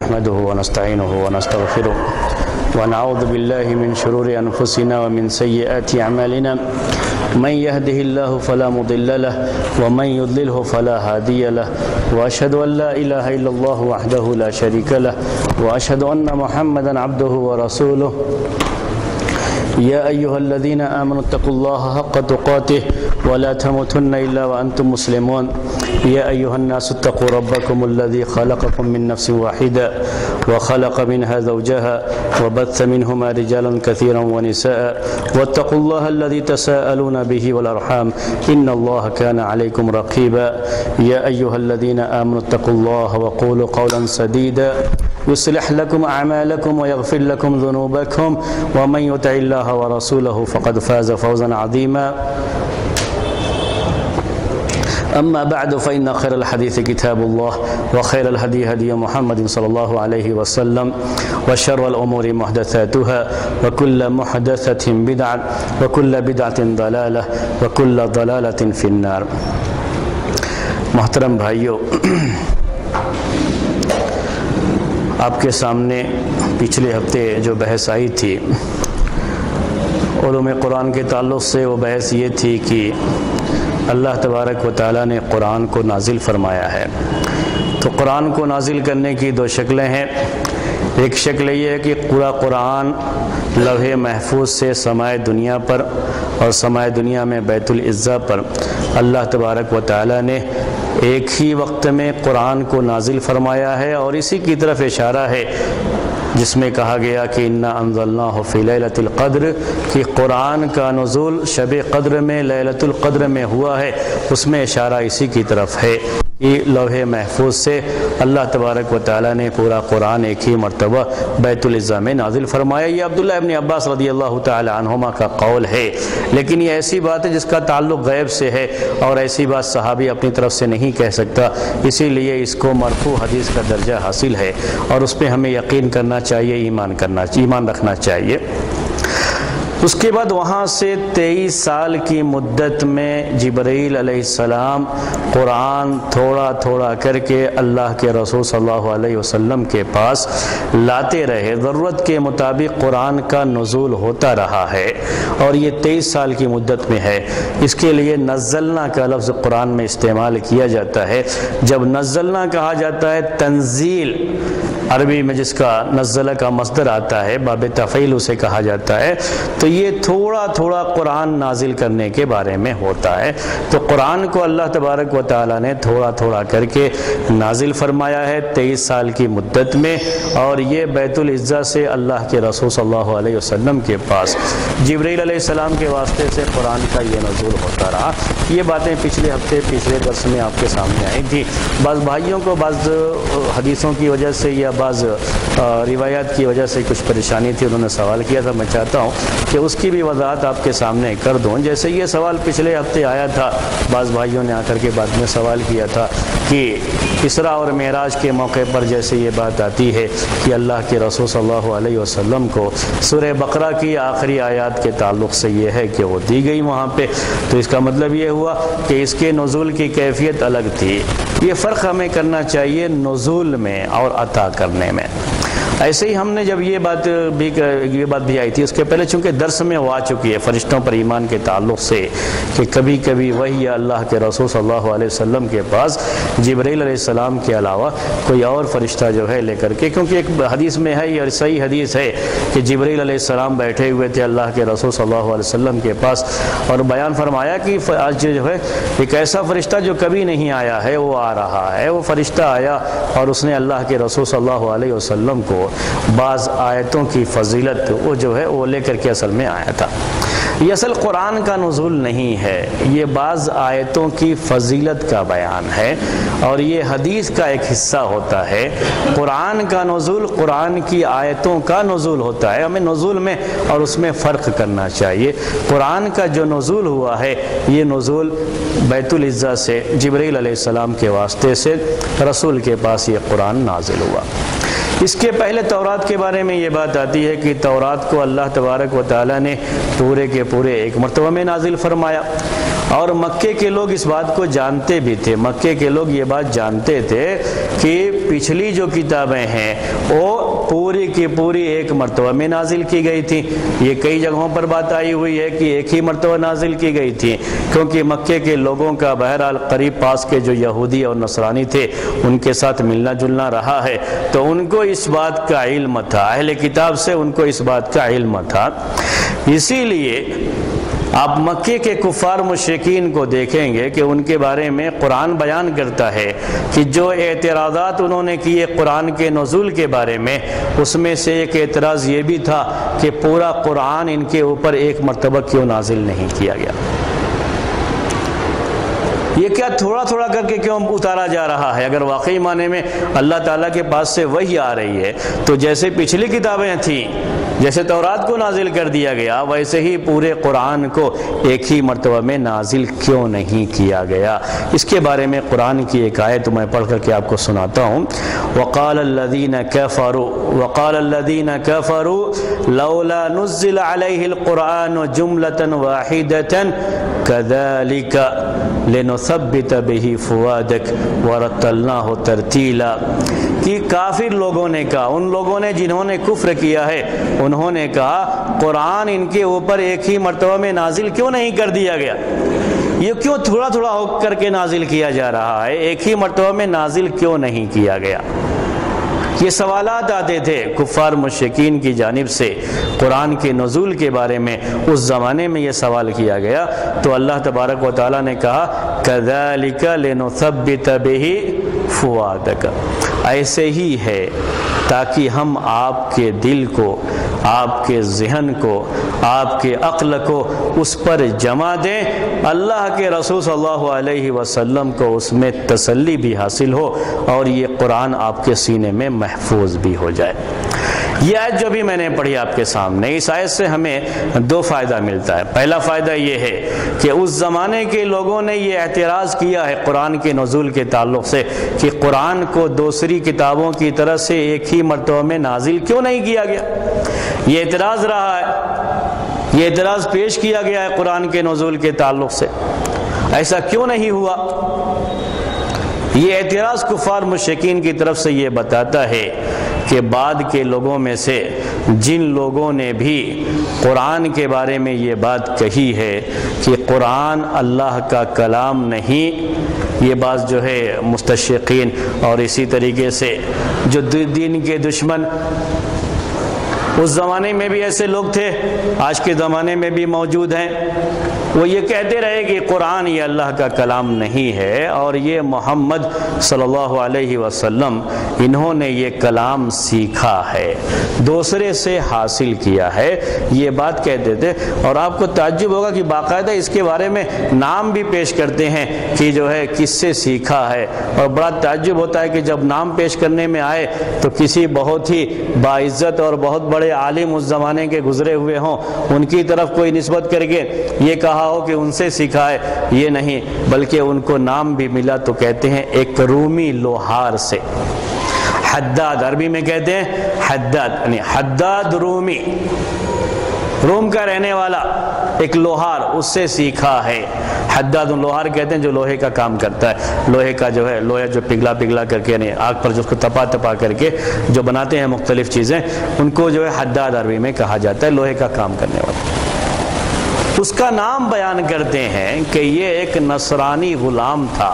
نحمده ونستعينه ونستغفره ونعوذ بالله من شرور أنفسنا ومن سيئات أعمالنا من يهده الله فلا مضل له ومن يضلله فلا هادي له وأشهد أن لا إله إلا الله وحده لا شريك له وأشهد أن محمدا عبده ورسوله يا أيها الذين آمنوا اتقوا الله حق تقاته ولا تموتن إلا وأنتم مسلمون يا أيها الناس اتقوا ربكم الذي خلقكم من نفس واحدة وخلق منها زوجها وبث منهما رجالا كثيرا ونساء واتقوا الله الذي تساءلون به والأرحام إن الله كان عليكم رقيبا يا أيها الذين آمنوا اتقوا الله وقولوا قولا سديدا يصلح لكم أعمالكم ويغفر لكم ذنوبكم ومن يطع الله ورسوله فقد فاز فوزا عظيما أما بعد فإن خير الحديث كتاب الله وخير الهدي هدي محمد صلى الله عليه وسلم وشر الأمور محدثاتها وكل محدثة بدعة وكل بدعة ضلالة وكل ضلالة في النار. محترم بھائیو، آپ کے سامنے پچھلے ہفتے جو بحث آئی تھی علوم قرآن کے تعلق سے، وہ بحث یہ تھی کہ اللہ تبارک و تعالیٰ نے قرآن کو نازل فرمایا ہے، تو قرآن کو نازل کرنے کی دو شکلیں ہیں۔ ایک شکل یہ ہے کہ پورا قرآن لوح محفوظ سے سمائے دنیا پر اور سمائے دنیا میں بیت العزہ پر اللہ تبارک و تعالیٰ نے ایک ہی وقت میں قرآن کو نازل فرمایا ہے، اور اسی کی طرف اشارہ ہے جس میں کہا گیا کہ انا انزلناہ فی لیلۃ القدر، کہ قرآن کا نزول شب قدر میں لیلۃ القدر میں ہوا ہے، اس میں اشارہ اسی کی طرف ہے کہ لوح محفوظ سے اللہ تبارک و تعالیٰ نے پورا قرآن ایک ہی مرتبہ بیت العزہ میں نازل فرمایا۔ یہ عبداللہ ابن عباس رضی اللہ تعالی عنہما کا قول ہے، لیکن یہ ایسی بات ہے جس کا تعلق غیب سے ہے، اور ایسی بات صحابی اپنی طرف سے نہیں کہہ سکتا، اسی لیے اس کو مرفوع حدیث کا درجہ حاصل ہے، اور اس پہ ہمیں یقین کرنا چاہیے، ایمان رکھنا چاہیے۔ اس کے بعد وہاں سے 23 سال کی مدت میں جبرائیل علیہ السلام قرآن تھوڑا تھوڑا کر کے اللہ کے رسول صلی اللہ علیہ وسلم کے پاس لاتے رہے، ضرورت کے مطابق قرآن کا نزول ہوتا رہا ہے، اور یہ 23 سال کی مدت میں ہے۔ اس کے لیے نزلنا کا لفظ قرآن میں استعمال کیا جاتا ہے۔ جب نزلنا کہا جاتا ہے تنزیل، عربی میں جس کا نزلہ کا مصدر آتا ہے، باب تفعیل اسے کہا جاتا ہے، تو یہ تھوڑا تھوڑا قرآن نازل کرنے کے بارے میں ہوتا ہے۔ تو قرآن کو اللہ تبارک و تعالیٰ نے تھوڑا تھوڑا کر کے نازل فرمایا ہے 23 سال کی مدت میں، اور یہ بیت العزہ سے اللہ کے رسول صلی اللہ علیہ وسلم کے پاس جبرائیل علیہ السلام کے واسطے سے قرآن کا یہ نزول ہوتا رہا۔ یہ باتیں پچھلے ہفتے پچھلے درس میں آپ کے سامنے آئی تھی۔ بعض بھائیوں کو بعض حدیثوں کی وجہ سے یا بعض روایات کی وجہ سے کچھ پریشانی تھی، انہوں نے سوال کیا تھا، میں چاہتا ہوں کہ اس کی بھی وضاحت آپ کے سامنے کر دوں۔ جیسے یہ سوال پچھلے ہفتے آیا تھا، بعض بھائیوں نے آ کر کے بعد میں سوال کیا تھا کہ اسراء اور معراج کے موقع پر جیسے یہ بات آتی ہے کہ اللہ کے رسول صلی اللہ علیہ وسلم کو سورہ بقرہ کی آخری آیات کے تعلق سے یہ ہے کہ وہ دی گئی وہاں پہ، تو اس کا مطلب یہ ہوا کہ اس کے نزول کی کیفیت الگ تھی۔ یہ فرق ہمیں کرنا چاہیے نزول میں اور عطا کرنے میں۔ ایسے ہی ہم نے جب یہ بات بھی آئی تھی، اس کے پہلے چونکہ درس میں وہ آ چکی ہے فرشتوں پر ایمان کے تعلق سے، کہ کبھی کبھی وہی اللہ کے رسول صلی اللہ علیہ وسلم کے پاس جبرائیل علیہ السلام کے علاوہ کوئی اور فرشتہ جو ہے لے کر کے، کیونکہ ایک حدیث میں ہے، یہ صحیح حدیث ہے کہ جبرائیل علیہ السلام بیٹھے ہوئے تھے اللہ کے رسول صلی اللہ علیہ وسلم کے پاس، اور بیان فرمایا کہ آج جو ہے ایک ایسا فرشتہ جو کبھی نہیں آیا ہے وہ آ رہا ہے۔ وہ فرشتہ آیا اور اس نے اللہ کے رسول صلی اللہ علیہ وسلم کو بعض آیتوں کی فضیلت وہ جو ہے وہ لے کر کے اصل میں آیا تھا۔ یہ اصل قرآن کا نزول نہیں ہے، یہ بعض آیتوں کی فضیلت کا بیان ہے، اور یہ حدیث کا ایک حصہ ہوتا ہے۔ قرآن کا نزول قرآن کی آیتوں کا نزول ہوتا ہے، ہمیں نزول میں اور اس میں فرق کرنا چاہیے۔ قرآن کا جو نزول ہوا ہے یہ نزول بیت العزہ سے جبرائیل علیہ السلام کے واسطے سے رسول کے پاس یہ قرآن نازل ہوا۔ اس کے پہلے تورات کے بارے میں یہ بات آتی ہے کہ تورات کو اللہ تبارک و تعالیٰ نے پورے کے پورے ایک مرتبہ میں نازل فرمایا، اور مکے کے لوگ اس بات کو جانتے بھی تھے، مکے کے لوگ یہ بات جانتے تھے کہ پچھلی جو کتابیں ہیں وہ پوری کی پوری ایک مرتبہ میں نازل کی گئی تھی۔ یہ کئی جگہوں پر بات آئی ہوئی ہے کہ ایک ہی مرتبہ نازل کی گئی تھی، کیونکہ مکے کے لوگوں کا بہرحال قریب پاس کے جو یہودی اور نصرانی تھے ان کے ساتھ ملنا جلنا رہا ہے، تو ان کو اس بات کا علم تھا، اہل کتاب سے ان کو اس بات کا علم تھا۔ اسی لیے آپ مکے کے کفار مشرکین کو دیکھیں گے کہ ان کے بارے میں قرآن بیان کرتا ہے کہ جو اعتراضات انہوں نے کیے قرآن کے نزول کے بارے میں، اس میں سے ایک اعتراض یہ بھی تھا کہ پورا قرآن ان کے اوپر ایک مرتبہ کیوں نازل نہیں کیا گیا، یہ کیا تھوڑا تھوڑا کر کے کیوں اتارا جا رہا ہے؟ اگر واقعی معنی میں اللہ تعالیٰ کے پاس سے وحی آ رہی ہے تو جیسے پچھلی کتابیں تھیں، جیسے تورات کو نازل کر دیا گیا، ویسے ہی پورے قرآن کو ایک ہی مرتبہ میں نازل کیوں نہیں کیا گیا؟ اس کے بارے میں قرآن کی ایک آیت میں پڑھ کر کے آپ کو سناتا ہوں۔ وقال الذين كفروا لولا نزل عليه القرآن جملة واحدة كذلك لنثبت به فؤادك ورتلناه ترتیلا، کہ کافر لوگوں نے کہا، ان لوگوں نے جنہوں نے کفر کیا ہے انہوں نے کہا قرآن ان کے اوپر ایک ہی مرتبہ میں نازل کیوں نہیں کر دیا گیا، یہ کیوں تھوڑا تھوڑا ہو کر کے نازل کیا جا رہا ہے، ایک ہی مرتبہ میں نازل کیوں نہیں کیا گیا؟ یہ سوالات آتے تھے کفار مشرکین کی جانب سے قرآن کے نزول کے بارے میں، اس زمانے میں یہ سوال کیا گیا، تو اللہ تبارک و تعالیٰ نے کہا كَذَلِكَ لِنُثَبِّتَ بِهِ فُؤَادَكَ، ایسے ہی ہے تاکہ ہم آپ کے دل کو، آپ کے ذہن کو، آپ کے عقل کو اس پر جمع دیں، اللہ کے رسول صلی اللہ علیہ وسلم کو اس میں تسلی بھی حاصل ہو اور یہ قرآن آپ کے سینے میں محفوظ بھی ہو جائے۔ یہ آیت جو بھی میں نے پڑھی آپ کے سامنے، اس آیت سے ہمیں دو فائدہ ملتا ہے۔ پہلا فائدہ یہ ہے کہ اس زمانے کے لوگوں نے یہ اعتراض کیا ہے قرآن کے نزول کے تعلق سے کہ قرآن کو دوسری کتابوں کی طرف سے ایک ہی مرتبہ میں نازل کیوں نہیں کیا گیا، یہ اعتراض رہا ہے، یہ اعتراض پیش کیا گیا ہے قرآن کے نزول کے تعلق سے، ایسا کیوں نہیں ہوا؟ یہ اعتراض کفار مشرکین کی طرف سے یہ بتاتا ہے کہ بعد کے لوگوں میں سے جن لوگوں نے بھی قرآن کے بارے میں یہ بات کہی ہے کہ قرآن اللہ کا کلام نہیں، یہ بات جو ہے مستشرقین اور اسی طریقے سے جو دین کے دشمن، اس زمانے میں بھی ایسے لوگ تھے، آج کے زمانے میں بھی موجود ہیں، وہ یہ کہتے رہے کہ قرآن یہ اللہ کا کلام نہیں ہے اور یہ محمد صلی اللہ علیہ وسلم انہوں نے یہ کلام سیکھا ہے، دوسرے سے حاصل کیا ہے، یہ بات کہتے تھے۔ اور آپ کو تعجب ہوگا کہ باقاعدہ اس کے بارے میں نام بھی پیش کرتے ہیں کہ جو ہے کس سے سیکھا ہے، اور بڑا تعجب ہوتا ہے کہ جب نام پیش کرنے میں آئے تو کسی بہت ہی باعزت اور بہت بڑے عالم اس زمانے کے گزرے ہوئے ہوں ان کی طرف کوئی نسبت کر کے یہ کہا ہو کہ ان سے سیکھا ہے، یہ نہیں، بلکہ ان کو نام بھی ملا تو کہتے ہیں ایک رومی لوہار سے، حداد، عربی میں کہتے ہیں حداد، یعنی حداد رومی، روم کا رہنے والا ایک لوہار، اس سے سیکھا ہے۔ حداد لوہار کہتے ہیں جو لوہے کا کام کرتا ہے، لوہے کا جو ہے لوہے جو پگھلا پگھلا کر کے یعنی آگ پر جو اس کو تپا تپا کر کے جو بناتے ہیں مختلف چیزیں، ان کو جو ہے حداد عربی میں کہا جاتا ہے، لوہے کا کام کرنے والا۔ اس کا نام بیان کرتے ہیں کہ یہ ایک نصرانی غلام تھا،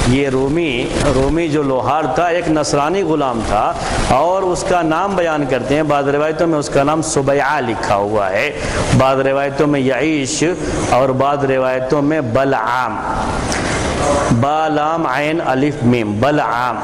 یہ رومی جو لوہار تھا ایک نصرانی غلام تھا، اور اس کا نام بیان کرتے ہیں، بعض روایتوں میں اس کا نام سبیعہ لکھا ہوا ہے، بعض روایتوں میں یعیش اور بعض روایتوں میں بلعام، با لام عین الف میم، بلعام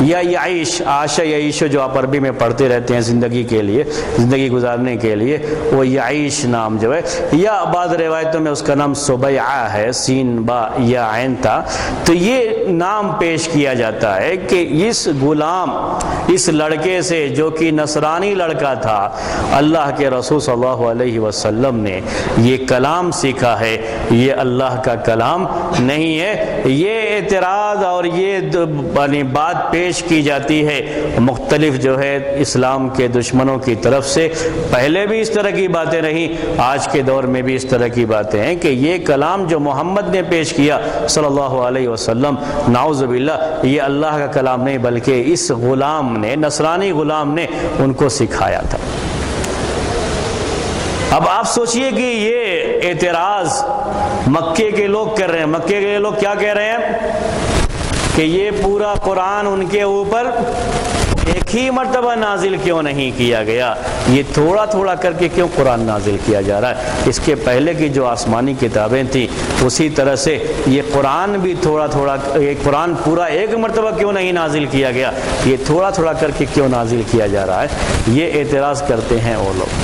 یا یعیش، عاش یعیش جو آپ عربی میں پڑھتے رہتے ہیں زندگی کے لیے، زندگی گزارنے کے لیے، وہ یعیش نام جو ہے، یا بعض روایتوں میں اس کا نام سبیعہ ہے، سین با یا عین تھا۔ تو یہ نام پیش کیا جاتا ہے کہ اس غلام، اس لڑکے سے جو کہ نصرانی لڑکا تھا، اللہ کے رسول صلی اللہ علیہ وسلم نے یہ کلام سیکھا ہے، یہ اللہ کا کلام نہیں ہے، یہ اعتراض اور یہ بات پیش کی جاتی ہے مختلف جو ہے اسلام کے دشمنوں کی طرف سے. پہلے بھی اس طرح کی باتیں رہیں، آج کے دور میں بھی اس طرح کی باتیں ہیں کہ یہ کلام جو محمد نے پیش کیا صلی اللہ علیہ وسلم، نعوذ باللہ، یہ اللہ کا کلام نہیں بلکہ اس غلام نے، نصرانی غلام نے ان کو سکھایا تھا. اب آپ سوچئے کہ یہ اعتراض مکے کے لوگ کر رہے ہیں. مکے کے لوگ کیا کہہ رہے ہیں کہ یہ پورا قرآن ان کے اوپر ایک ہی مرتبہ نازل کیوں نہیں کیا گیا، یہ تھوڑا تھوڑا کر کے کیوں قرآن نازل کیا جا رہا ہے. اس کے پہلے کی جو آسمانی کتابیں تھیں اسی طرح سے یہ قرآن بھی تھوڑا تھوڑا، یہ قرآن پورا ایک مرتبہ کیوں نہیں نازل کیا گیا، یہ تھوڑا تھوڑا کر کے کیوں نازل کیا جا رہا ہے. یہ اعتراض کرتے ہیں وہ لوگ.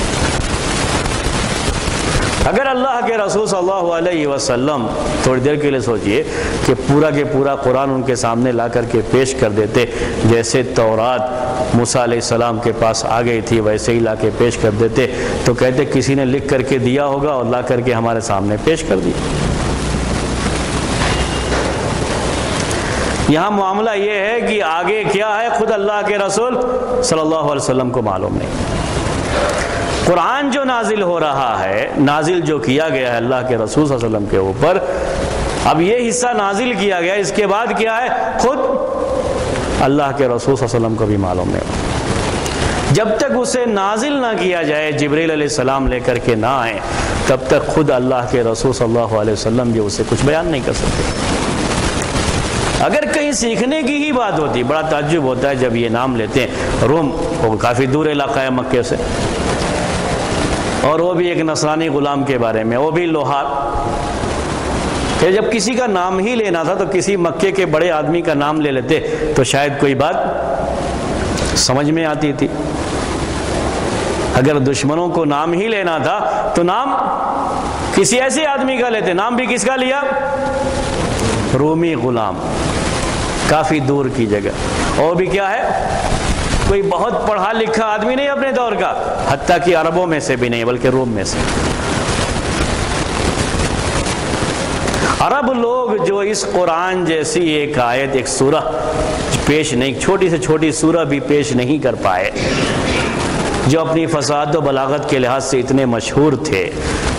اگر اللہ کے رسول صلی اللہ علیہ وسلم تھوڑی دیر کے لیے سوچئے کہ پورا کے پورا قرآن ان کے سامنے لا کر کے پیش کر دیتے، جیسے تورات موسیٰ علیہ السلام کے پاس آ گئی تھی ویسے ہی لا کے پیش کر دیتے، تو کہتے کسی نے لکھ کر کے دیا ہوگا اور لا کر کے ہمارے سامنے پیش کر دیا. یہاں معاملہ یہ ہے کہ آگے کیا ہے خود اللہ کے رسول صلی اللہ علیہ وسلم کو معلوم نہیں. قرآن جو نازل ہو رہا ہے، نازل جو کیا گیا ہے اللہ کے رسول صلی اللہ علیہ وسلم کے اوپر، اب یہ حصہ نازل کیا گیا، اس کے بعد کیا ہے خود اللہ کے رسول صلی اللہ علیہ وسلم کو بھی معلوم نہیں. جب تک اسے نازل نہ کیا جائے، جبریل علیہ السلام لے کر کے نہ آئے، تب تک خود اللہ کے رسول صلی اللہ علیہ وسلم جو اسے کچھ بیان نہیں کر سکتے. اگر کہیں سیکھنے کی ہی بات ہوتی، بڑا تعجب ہوتا ہے جب یہ نام لیتے ہیں. روم وہ کافی دور علاقہ ہے مکے سے، اور وہ بھی ایک نصرانی غلام کے بارے میں، وہ بھی لوہار. کہ جب کسی کا نام ہی لینا تھا تو کسی مکے کے بڑے آدمی کا نام لے لیتے تو شاید کوئی بات سمجھ میں آتی تھی. اگر دشمنوں کو نام ہی لینا تھا تو نام کسی ایسے آدمی کا لیتے. نام بھی کس کا لیا؟ رومی غلام، کافی دور کی جگہ، اور بھی کیا ہے کوئی بہت پڑھا لکھا آدمی نہیں اپنے دور کا، حتیٰ کہ عربوں میں سے بھی نہیں بلکہ روم میں سے. عرب لوگ جو اس قرآن جیسی ایک آیت، ایک سورہ پیش نہیں، چھوٹی سے چھوٹی سورہ بھی پیش نہیں کر پائے، جو اپنی فصاحت و بلاغت کے لحاظ سے اتنے مشہور تھے،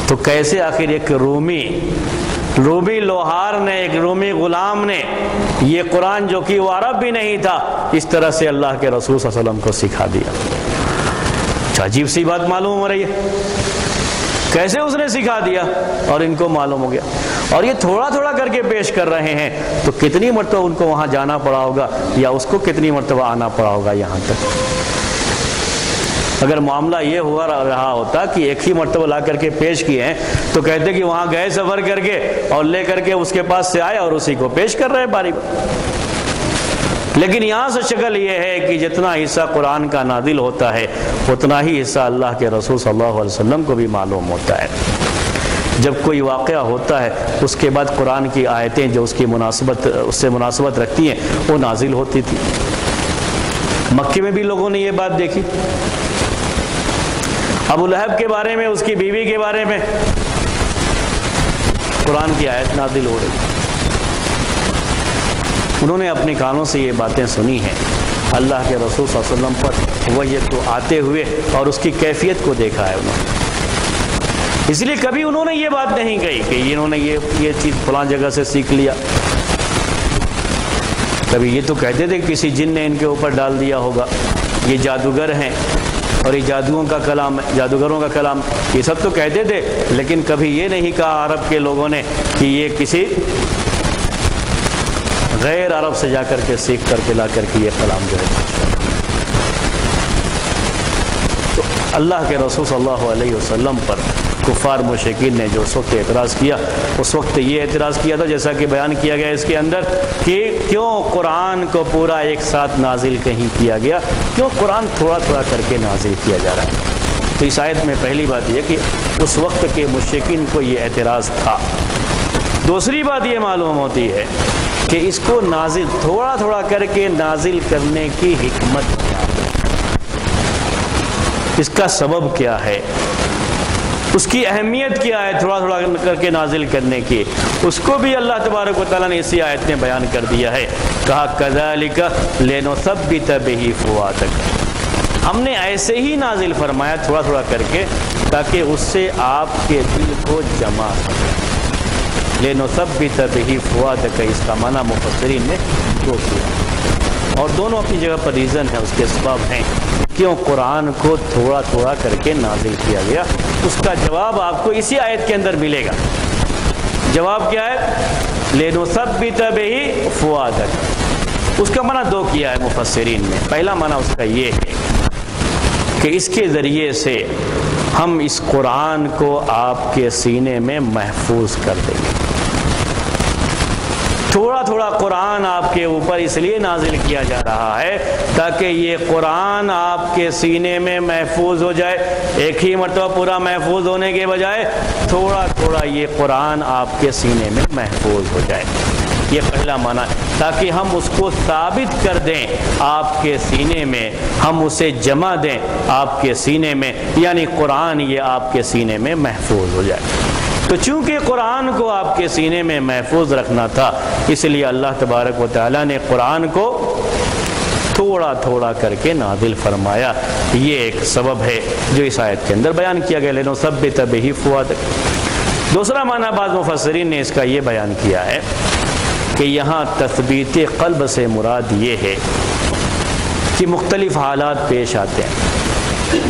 تو کیسے آخر ایک رومی لوہار نے، ایک رومی غلام نے یہ قرآن جو کہ وہ عرب بھی نہیں تھا، اس طرح سے اللہ کے رسول صلی اللہ علیہ وسلم کو سکھا دیا. عجیب سی بات معلوم ہو رہی ہے، کیسے اس نے سکھا دیا اور ان کو معلوم ہو گیا. اور یہ تھوڑا تھوڑا کر کے پیش کر رہے ہیں، تو کتنی مرتبہ ان کو وہاں جانا پڑا ہوگا، یا اس کو کتنی مرتبہ آنا پڑا ہوگا یہاں تک. اگر معاملہ یہ ہوا رہا ہوتا کہ ایک ہی مرتبہ لا کر کے پیش کیے ہیں، تو کہتے کہ وہاں گئے سفر کر کے اور لے کر کے اس کے پاس سے آئے اور اسی کو پیش کر رہے باری بار. لیکن یہاں سے شکل یہ ہے کہ جتنا حصہ قرآن کا نازل ہوتا ہے اتنا ہی حصہ اللہ کے رسول صلی اللہ علیہ وسلم کو بھی معلوم ہوتا ہے. جب کوئی واقعہ ہوتا ہے اس کے بعد قرآن کی آیتیں جو اس سے مناسبت رکھتی ہیں وہ نازل ہوتی تھی. مکے میں بھی لوگوں نے یہ بات دیکھی. ابو لہب کے بارے میں، اس کی بیوی کے بارے میں قرآن کی آیت نازل ہو رہی، انہوں نے اپنے کانوں سے یہ باتیں سنی ہیں. اللہ کے رسول صلی اللہ علیہ وسلم پر وحی کو آتے ہوئے اور اس کی کیفیت کو دیکھا ہے انہوں نے. اس لیے کبھی انہوں نے یہ بات نہیں کہی کہ انہوں نے یہ چیز فلاں جگہ سے سیکھ لیا. کبھی یہ تو کہتے تھے کسی جن نے ان کے اوپر ڈال دیا ہوگا، یہ جادوگر ہیں اور یہ جادوگروں کا کلام، یہ سب تو کہتے تھے. لیکن کبھی یہ نہیں کہا عرب کے لوگوں نے کہ یہ کسی غیر عرب سے جا کر کے سیکھ کر کے لا کر کے یہ کلام جو ہے. تو اللہ کے رسول صلی اللہ علیہ وسلم پر کفار مشرکین نے جو اس وقت اعتراض کیا، اس وقت یہ اعتراض کیا تھا جیسا کہ بیان کیا گیا اس کے اندر کہ کیوں قرآن کو پورا ایک ساتھ نازل کہیں کیا گیا، کیوں قرآن تھوڑا تھوڑا کر کے نازل کیا جا رہا ہے. تو اس آیت میں پہلی بات یہ کہ اس وقت کے مشرکین کو یہ اعتراض تھا. دوسری بات یہ معلوم ہوتی ہے کہ اس کو نازل تھوڑا تھوڑا کر کے نازل کرنے کی حکمت کیا ہے، اس کا سبب کیا ہے. اس کی اہمیت کیا ہے تھوڑا تھوڑا کر کے نازل کرنے کی، اس کو بھی اللہ تبارک و تعالیٰ نے اسی آیت میں بیان کر دیا ہے۔ کہا کذالک لنثبت بہ فؤادک، ہم نے ایسے ہی نازل فرمایا تھوڑا تھوڑا کر کے تاکہ اس سے آپ کے دل کو جمع کرے۔ لنثبت بہ فؤادک، اس کا معنی مفسرین نے دو کیا، اور دونوں اپنی جگہ پر ریزن ہے، اس کے اسباب ہیں کیوں قرآن کو تھوڑا تھوڑا کر کے نازل کیا گیا۔ اس کا جواب آپ کو اسی آیت کے اندر ملے گا۔ جواب کیا ہے؟ لنثبت بہ فؤادک، اس کا معنی دو کیا ہے مفسرین نے۔ پہلا معنی اس کا یہ ہے کہ اس کے ذریعے سے ہم اس قرآن کو آپ کے سینے میں محفوظ کر دیں گے۔ تھوڑا تھوڑا قرآن آپ کے اوپر اس لیے نازل کیا جا رہا ہے تاکہ یہ قرآن آپ کے سینے میں محفوظ ہو جائے، ایک ہی مرتبہ پورا محفوظ ہونے کے بجائے تھوڑا تھوڑا یہ قرآن آپ کے سینے میں محفوظ ہو جائے۔ یہ پہلا معنی، تاکہ ہم اس کو ثابت کر دیں آپ کے سینے میں، ہم اسے جمع دیں آپ کے سینے میں، یعنی قرآن یہ آپ کے سینے میں محفوظ ہو جائے۔ تو چونکہ قرآن کو آپ کے سینے میں محفوظ رکھنا تھا، اس لیے اللہ تبارک و تعالیٰ نے قرآن کو تھوڑا تھوڑا کر کے نازل فرمایا۔ یہ ایک سبب ہے جو اس آیت کے اندر بیان کیا گیا، لنثبت بہ فؤادک۔ دوسرا معنی بعض مفسرین نے اس کا یہ بیان کیا ہے کہ یہاں تثبیت قلب سے مراد یہ ہے کہ مختلف حالات پیش آتے ہیں۔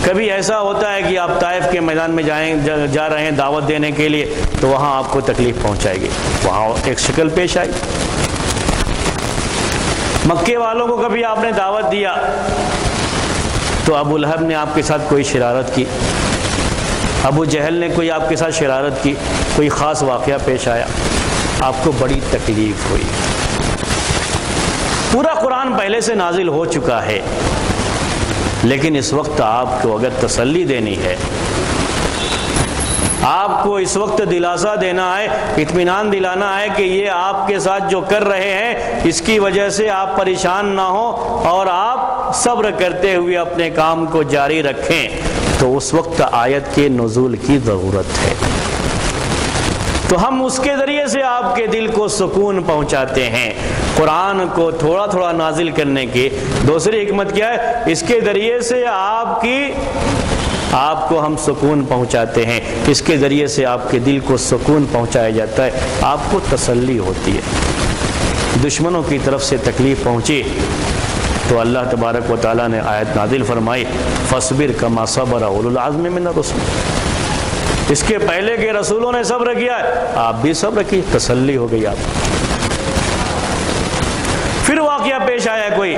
کبھی ایسا ہوتا ہے کہ آپ طائف کے میدان میں جا رہے ہیں دعوت دینے کے لیے، تو وہاں آپ کو تکلیف پہنچائے گی، وہاں ایک شکل پیش آئی۔ مکے والوں کو کبھی آپ نے دعوت دیا تو ابو لہب نے آپ کے ساتھ کوئی شرارت کی، ابو جہل نے کوئی آپ کے ساتھ شرارت کی، کوئی خاص واقعہ پیش آیا، آپ کو بڑی تکلیف ہوئی۔ پورا قرآن پہلے سے نازل ہو چکا ہے، لیکن اس وقت آپ کو اگر تسلی دینی ہے، آپ کو اس وقت دلاسا دینا ہے، اطمینان دلانا ہے کہ یہ آپ کے ساتھ جو کر رہے ہیں اس کی وجہ سے آپ پریشان نہ ہوں اور آپ صبر کرتے ہوئے اپنے کام کو جاری رکھیں، تو اس وقت آیت کے نزول کی ضرورت ہے۔ تو ہم اس کے ذریعے سے آپ کے دل کو سکون پہنچاتے ہیں۔ قرآن کو تھوڑا تھوڑا نازل کرنے کی دوسری حکمت کیا ہے؟ اس کے ذریعے سے آپ کو ہم سکون پہنچاتے ہیں، اس کے ذریعے سے آپ کے دل کو سکون پہنچایا جاتا ہے، آپ کو تسلی ہوتی ہے۔ دشمنوں کی طرف سے تکلیف پہنچی تو اللہ تبارک و تعالیٰ نے آیت نازل فرمائی، فَاصْبِرْ كَمَا صَبَرَ أُولُو الْعَزْمِ مِنَ الرُّسُلِ، اس کے پہلے کے رسولوں نے صبر کیا ہے، آپ بھی صبر کی، تسلی ہو گئی آپ۔ پھر واقعہ پیش آیا کوئی،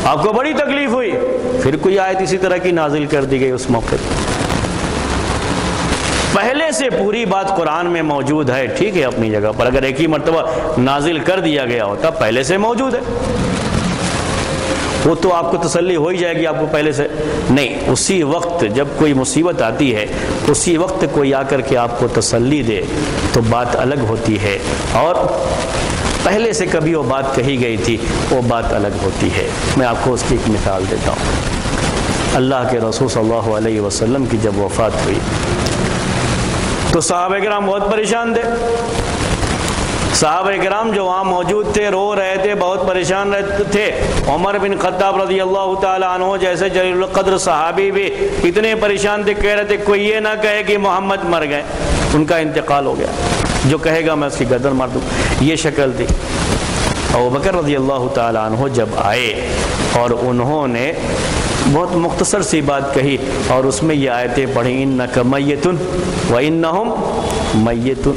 آپ کو بڑی تکلیف ہوئی، پھر کوئی آیت اسی طرح کی نازل کر دی گئی اس موقع پر۔ پہلے سے پوری بات قرآن میں موجود ہے، ٹھیک ہے اپنی جگہ پر، اگر ایک ہی مرتبہ نازل کر دیا گیا ہوتا پہلے سے موجود ہے، وہ تو آپ کو تسلی ہو ہی جائے گی، آپ کو پہلے سے نہیں۔ اسی وقت جب کوئی مصیبت آتی ہے، اسی وقت کوئی آ کر کے آپ کو تسلی دے تو بات الگ ہوتی ہے، اور پہلے سے کبھی وہ بات کہی گئی تھی وہ بات الگ ہوتی ہے۔ میں آپ کو اس کی ایک مثال دیتا ہوں۔ اللہ کے رسول صلی اللہ علیہ وسلم کی جب وفات ہوئی تو صحابہ کرام بہت پریشان تھے۔ صحابہ کرام جو وہاں موجود تھے رو رہے تھے، بہت پریشان رہتے تھے۔ عمر بن خطاب رضی اللہ تعالی عنہ جیسے جلیل القدر صحابی بھی اتنے پریشان تھے، کہہ رہے تھے کوئی یہ نہ کہے کہ محمد مر گئے، ان کا انتقال ہو گیا، جو کہے گا میں اس کی گردن مار دوں، یہ شکل تھی۔ ابوبکر رضی اللہ تعالی عنہ جب آئے اور انہوں نے بہت مختصر سی بات کہی اور اس میں یہ آیتیں پڑھی، انک میت وانہم میت۔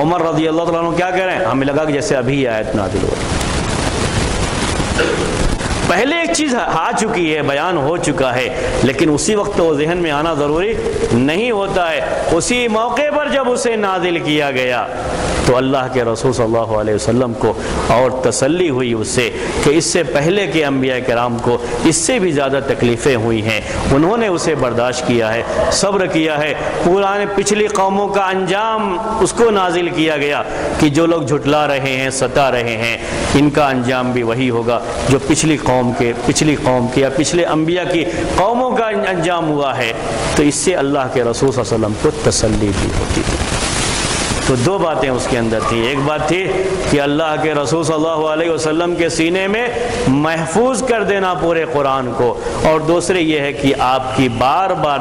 عمر رضی اللہ تعالیٰ عنہ کیا کہہ رہے ہیں؟ ہمیں لگا کہ جیسے ابھی یہ آیت نازل ہو رہی۔ پہلے ایک چیز آ چکی ہے، بیان ہو چکا ہے، لیکن اسی وقت وہ ذہن میں آنا ضروری نہیں ہوتا ہے۔ اسی موقع پر جب اسے نازل کیا گیا تو اللہ کے رسول صلی اللہ علیہ وسلم کو اور تسلی ہوئی اس سے کہ اس سے پہلے کے انبیاء کرام کو اس سے بھی زیادہ تکلیفیں ہوئی ہیں، انہوں نے اسے برداشت کیا ہے، صبر کیا ہے، پرانے پچھلی قوموں کا انجام اس کو نازل کیا گیا کہ جو لوگ جھٹلا رہے ہیں، ستا رہے ہیں، ان کا انجام بھی وہی ہوگا جو پچھلی قوم کے یا پچھلے انبیاء کی قوموں کا انجام ہوا ہے۔ تو اس سے اللہ کے رسول صلی اللہ علیہ وسلم کو تسلی بھی ہوتی تھی۔ تو دو باتیں اس کے اندر تھیں، ایک بات تھی کہ اللہ کے رسول صلی اللہ علیہ وسلم کے سینے میں محفوظ کر دینا پورے قرآن کو، اور دوسرے یہ ہے کہ آپ کی بار بار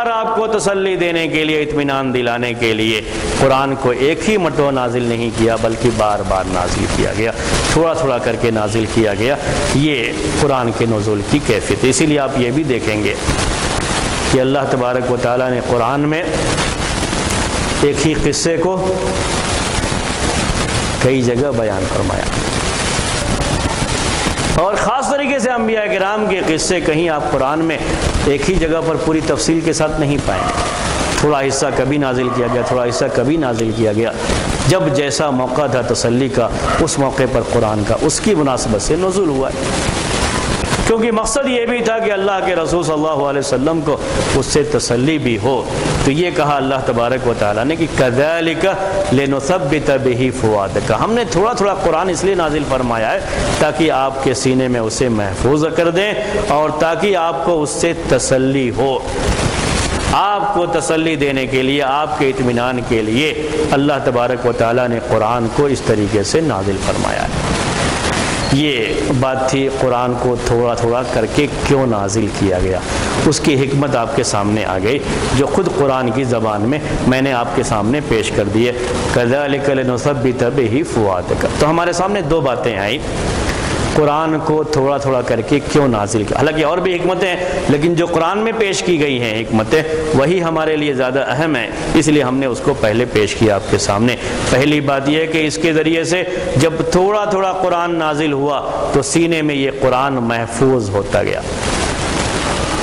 آپ کو تسلی دینے کے لیے، اطمینان دلانے کے لیے قرآن کو ایک ہی مرتبہ نازل نہیں کیا بلکہ بار بار نازل کیا گیا، تھوڑا تھوڑا کر کے نازل کیا گیا۔ یہ قرآن کے نزول کی کیفیت ہے۔ اسی لیے آپ یہ بھی دیکھیں گے کہ اللہ تبارک و تعالیٰ نے قرآن میں ایک ہی قصے کو کئی جگہ بیان فرمایا، اور خاص طریقے سے انبیاء کرام کے قصے کہیں آپ قرآن میں ایک ہی جگہ پر پوری تفصیل کے ساتھ نہیں پائیں گے۔ تھوڑا حصہ کبھی نازل کیا گیا، تھوڑا حصہ کبھی نازل کیا گیا، جب جیسا موقع تھا تسلی کا اس موقع پر قرآن کا اس کی مناسبت سے نزول ہوا ہے، کیونکہ مقصد یہ بھی تھا کہ اللہ کے رسول صلی اللہ علیہ وسلم کو اس سے تسلی بھی ہو۔ تو یہ کہا اللہ تبارک و تعالیٰ نے کہ كَذَلِكَ لِنُثَبِّتَ بِهِ فُؤَادَكَ، ہم نے تھوڑا تھوڑا قرآن اس لیے نازل فرمایا ہے تاکہ آپ کے سینے میں اسے محفوظ کر دیں، اور تاکہ آپ کو اس سے تسلی ہو۔ آپ کو تسلی دینے کے لیے، آپ کے اطمینان کے لیے اللہ تبارک و تعالیٰ نے قرآن کو اس طریقے سے نازل فرمایا ہے۔ یہ بات تھی قرآن کو تھوڑا تھوڑا کر کے کیوں نازل کیا گیا، اس کی حکمت آپ کے سامنے آ گئی جو خود قرآن کی زبان میں نے آپ کے سامنے پیش کر دی ہے۔ كَذَلِكَ لِنُثَبِّتَ بِهِ فُؤَادَكَ، تو ہمارے سامنے دو باتیں آئیں، قرآن کو تھوڑا تھوڑا کر کے کیوں نازل کیا۔ حالانکہ اور بھی حکمتیں ہیں، لیکن جو قرآن میں پیش کی گئی ہیں حکمتیں وہی ہمارے لیے زیادہ اہم ہیں، اس لیے ہم نے اس کو پہلے پیش کیا آپ کے سامنے۔ پہلی بات یہ ہے کہ اس کے ذریعے سے جب تھوڑا تھوڑا قرآن نازل ہوا تو سینے میں یہ قرآن محفوظ ہوتا گیا۔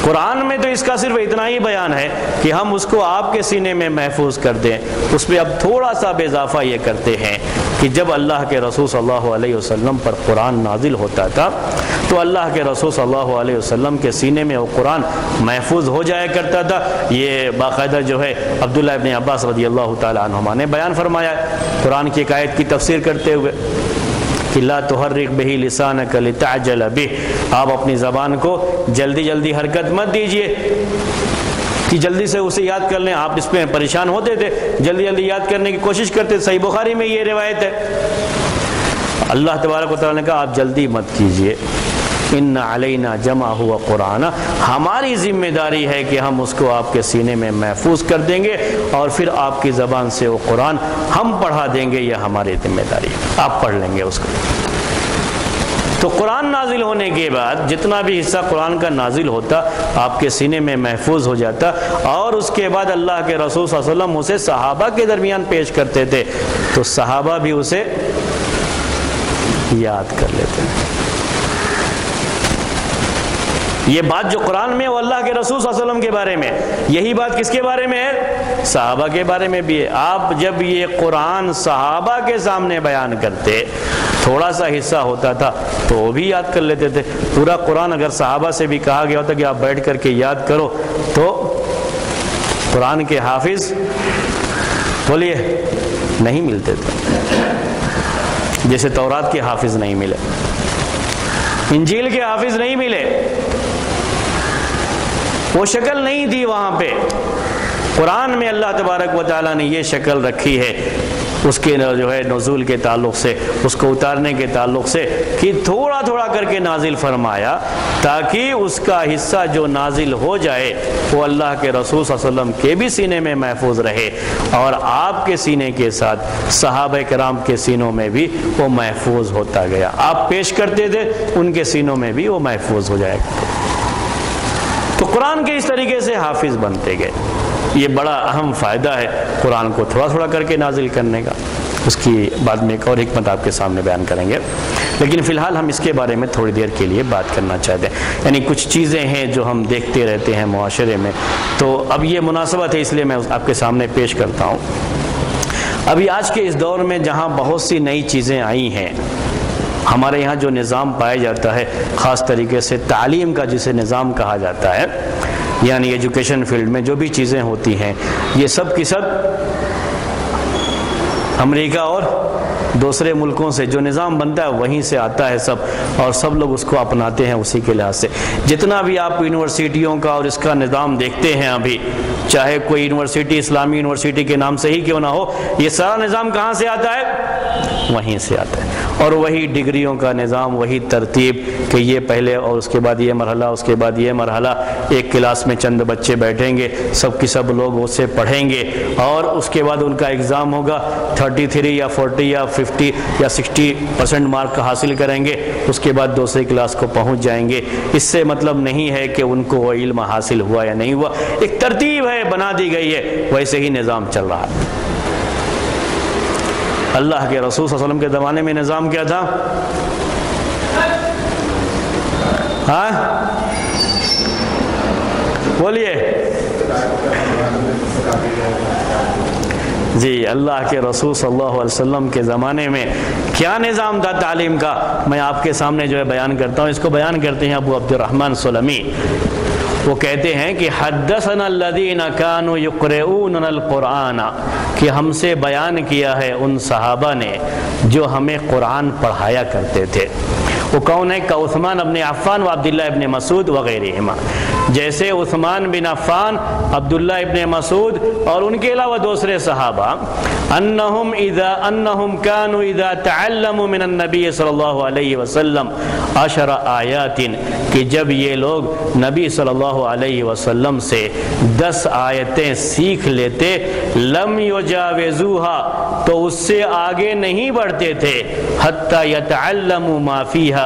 قرآن میں تو اس کا صرف اتنا ہی بیان ہے کہ ہم اس کو آپ کے سینے میں محفوظ کر دیں، اس میں اب تھوڑا سا اضافہ یہ کرتے ہیں کہ جب اللہ کے رسول صلی اللہ علیہ وسلم پر قرآن نازل ہوتا تھا تو اللہ کے رسول صلی اللہ علیہ وسلم کے سینے میں وہ قرآن محفوظ ہو جایا کرتا تھا۔ یہ باقاعدہ جو ہے عبداللہ ابن عباس رضی اللہ تعالیٰ عنہما نے بیان فرمایا ہے قرآن کی ایک آیت کی تفسیر کرتے ہوئے کہ لا تحرک بہ لسانک لتعجل بہ، آپ اپنی زبان کو جلدی جلدی حرکت مت دیجئے کہ جلدی سے اسے یاد کر لیں۔ آپ اس پہ پریشان ہوتے تھے، جلدی جلدی یاد کرنے کی کوشش کرتے تھے۔ صحیح بخاری میں یہ روایت ہے۔ اللہ تبارک و تعالیٰ نے کہا آپ جلدی مت کیجئے، ان علینا جمعہ و قرآن، ہماری ذمہ داری ہے کہ ہم اس کو آپ کے سینے میں محفوظ کر دیں گے اور پھر آپ کی زبان سے وہ قرآن ہم پڑھا دیں گے، یہ ہماری ذمہ داری ہے، آپ پڑھ لیں گے اس کو۔ تو قرآن نازل ہونے کے بعد جتنا بھی حصہ قرآن کا نازل ہوتا آپ کے سینے میں محفوظ ہو جاتا، اور اس کے بعد اللہ کے رسول صلی اللہ علیہ وسلم اسے صحابہ کے درمیان پیش کرتے تھے تو صحابہ بھی اسے یاد کر لیتے ہیں۔ یہ بات جو قرآن میں وہ اللہ کے رسول صلی اللہ علیہ وسلم کے بارے میں، یہی بات کس کے بارے میں ہے؟ صحابہ کے بارے میں بھی ہے۔ آپ جب یہ قرآن صحابہ کے سامنے بیان کرتے، تھوڑا سا حصہ ہوتا تھا تو وہ بھی یاد کر لیتے تھے۔ پورا قرآن اگر صحابہ سے بھی کہا گیا ہوتا کہ آپ بیٹھ کر کے یاد کرو تو قرآن کے حافظ بولیے نہیں ملتے تھے، جیسے تورات کے حافظ نہیں ملے، انجیل کے حافظ نہیں ملے، وہ شکل نہیں تھی وہاں پہ۔ قرآن میں اللہ تبارک و تعالیٰ نے یہ شکل رکھی ہے اس کے جو ہے نزول کے تعلق سے، اس کو اتارنے کے تعلق سے، کہ تھوڑا تھوڑا کر کے نازل فرمایا تاکہ اس کا حصہ جو نازل ہو جائے وہ اللہ کے رسول صلی اللہ علیہ وسلم کے بھی سینے میں محفوظ رہے، اور آپ کے سینے کے ساتھ صحابہ کرام کے سینوں میں بھی وہ محفوظ ہوتا گیا۔ آپ پیش کرتے تھے، ان کے سینوں میں بھی وہ محفوظ ہو جائے گا۔ تو قرآن کے اس طریقے سے حافظ بنتے گئے۔ یہ بڑا اہم فائدہ ہے قرآن کو تھوڑا تھوڑا کر کے نازل کرنے کا۔ اس کی بعد میں ایک اور حکمت آپ کے سامنے بیان کریں گے، لیکن فی الحال ہم اس کے بارے میں تھوڑی دیر کے لیے بات کرنا چاہتے ہیں۔ یعنی کچھ چیزیں ہیں جو ہم دیکھتے رہتے ہیں معاشرے میں، تو اب یہ مناسبت ہے اس لیے میں آپ کے سامنے پیش کرتا ہوں۔ ابھی آج کے اس دور میں جہاں بہت سی نئی چیزیں آئی ہیں، ہمارے یہاں جو نظام پایا جاتا ہے خاص طریقے سے تعلیم کا جسے نظام کہا جاتا ہے، یعنی ایجوکیشن فیلڈ میں جو بھی چیزیں ہوتی ہیں یہ سب کی سب امریکہ اور دوسرے ملکوں سے جو نظام بنتا ہے وہیں سے آتا ہے سب، اور سب لوگ اس کو اپناتے ہیں اسی کے لحاظ سے۔ جتنا بھی آپ یونیورسٹیوں کا اور اس کا نظام دیکھتے ہیں ابھی، چاہے کوئی یونیورسٹی اسلامی یونیورسٹی کے نام سے ہی کیوں نہ ہو، یہ سارا نظام کہاں سے آتا ہے؟ وہیں سے آتا ہے، اور وہی ڈگریوں کا نظام، وہی ترتیب کہ یہ پہلے اور اس کے بعد یہ مرحلہ، اس کے بعد یہ مرحلہ، ایک کلاس میں چند بچے بیٹھیں گے، سب کی سب لوگ اسے پڑھیں گے، اور اس کے بعد ان کا ایگزام ہوگا، 33 یا 40 یا 50 یا 60% مارک حاصل کریں گے، اس کے بعد دوسری کلاس کو پہنچ جائیں گے۔ اس سے مطلب نہیں ہے کہ ان کو وہ علم حاصل ہوا یا نہیں ہوا، ایک ترتیب ہے بنا دی گئی ہے، ویسے ہی نظام چل رہا ہے۔ اللہ کے رسول صلی اللہ علیہ وسلم کے زمانے میں نظام کیا تھا؟ ہاں بولیے جی، اللہ کے رسول صلی اللہ علیہ وسلم کے زمانے میں کیا نظام تھا تعلیم کا؟ میں آپ کے سامنے جو ہے بیان کرتا ہوں۔ اس کو بیان کرتے ہیں ابو عبد الرحمن سلمی، وہ کہتے ہیں کہ حدثنا الذین کانوا یقرؤون القرآن، کہ ہم سے بیان کیا ہے ان صحابہ نے جو ہمیں قرآن پڑھایا کرتے تھے۔ وہ کون ہے؟ کہ عثمان بن عفان و عبداللہ ابن مسعود وغیرہما، جیسے عثمان بن عفان، عبداللہ ابن مسعود اور ان کے علاوہ دوسرے صحابہ، انہم کانوا اذا تعلموا من النبی صلی اللہ علیہ وسلم 10 آیات، کہ جب یہ لوگ نبی صلی اللہ علیہ وسلم سے 10 آیتیں سیکھ لیتے، لم یجاوزوها، تو اس سے آگے نہیں بڑھتے تھے، حتی یتعلموا ما فیہا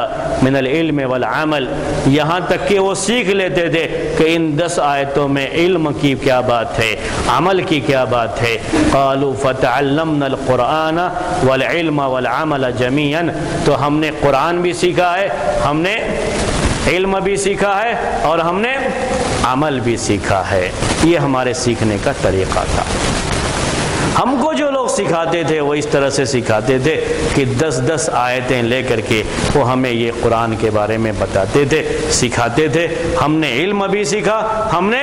من العلم والعمل، یہاں تک کہ وہ سیکھ لیتے تھے کہ ان 10 آیتوں میں علم کی کیا بات ہے، عمل کی کیا بات ہے۔ قالوا فتعلمنا القرآن والعلم والعمل جميعا، تو ہم نے قرآن بھی سیکھا ہے، ہم نے علم بھی سیکھا ہے، اور ہم نے عمل بھی سیکھا ہے۔ یہ ہمارے سیکھنے کا طریقہ تھا۔ ہم کو جو لوگ سکھاتے تھے وہ اس طرح سے سکھاتے تھے کہ 10 آیتیں لے کر کے وہ ہمیں یہ قرآن کے بارے میں بتاتے تھے، سکھاتے تھے۔ ہم نے علم بھی سیکھا، ہم نے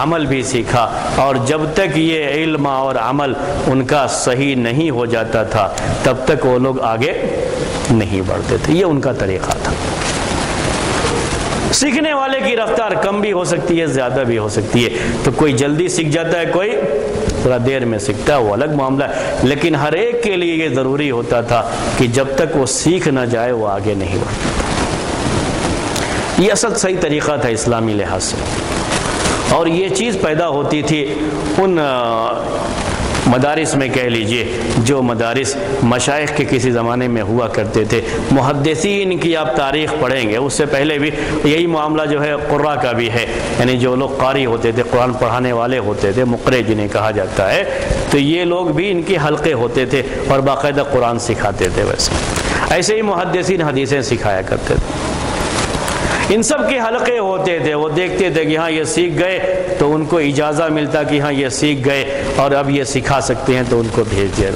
عمل بھی سیکھا، اور جب تک یہ علم اور عمل ان کا صحیح نہیں ہو جاتا تھا تب تک وہ لوگ آگے نہیں بڑھتے تھے۔ یہ ان کا طریقہ تھا۔ سیکھنے والے کی رفتار کم بھی ہو سکتی ہے، زیادہ بھی ہو سکتی ہے، تو کوئی جلدی سیکھ جاتا ہے، کوئی تھوڑا دیر میں سیکھتا ہے، وہ الگ معاملہ ہے، لیکن ہر ایک کے لیے یہ ضروری ہوتا تھا کہ جب تک وہ سیکھ نہ جائے وہ آگے نہیں بڑھتا تھا۔ یہ اصل صحیح طریقہ تھا اسلامی لحاظ سے، اور یہ چیز پیدا ہوتی تھی ان مدارس میں، کہہ لیجئے جو مدارس مشائخ کے کسی زمانے میں ہوا کرتے تھے۔ محدثین کی آپ تاریخ پڑھیں گے، اس سے پہلے بھی یہی معاملہ جو ہے قراء کا بھی ہے، یعنی جو لوگ قاری ہوتے تھے، قرآن پڑھانے والے ہوتے تھے، مقرئ جنہیں کہا جاتا ہے، تو یہ لوگ بھی ان کے حلقے ہوتے تھے اور باقاعدہ قرآن سکھاتے تھے۔ ویسے ایسے ہی محدثین حدیثیں سکھایا کرتے تھے، ان سب کے حلقے ہوتے تھے۔ وہ دیکھتے تھے کہ ہاں یہ سیکھ گئے تو ان کو اجازہ ملتا کہ ہاں یہ سیکھ گئے اور اب یہ سکھا سکتے ہیں، تو ان کو بھیج دیا۔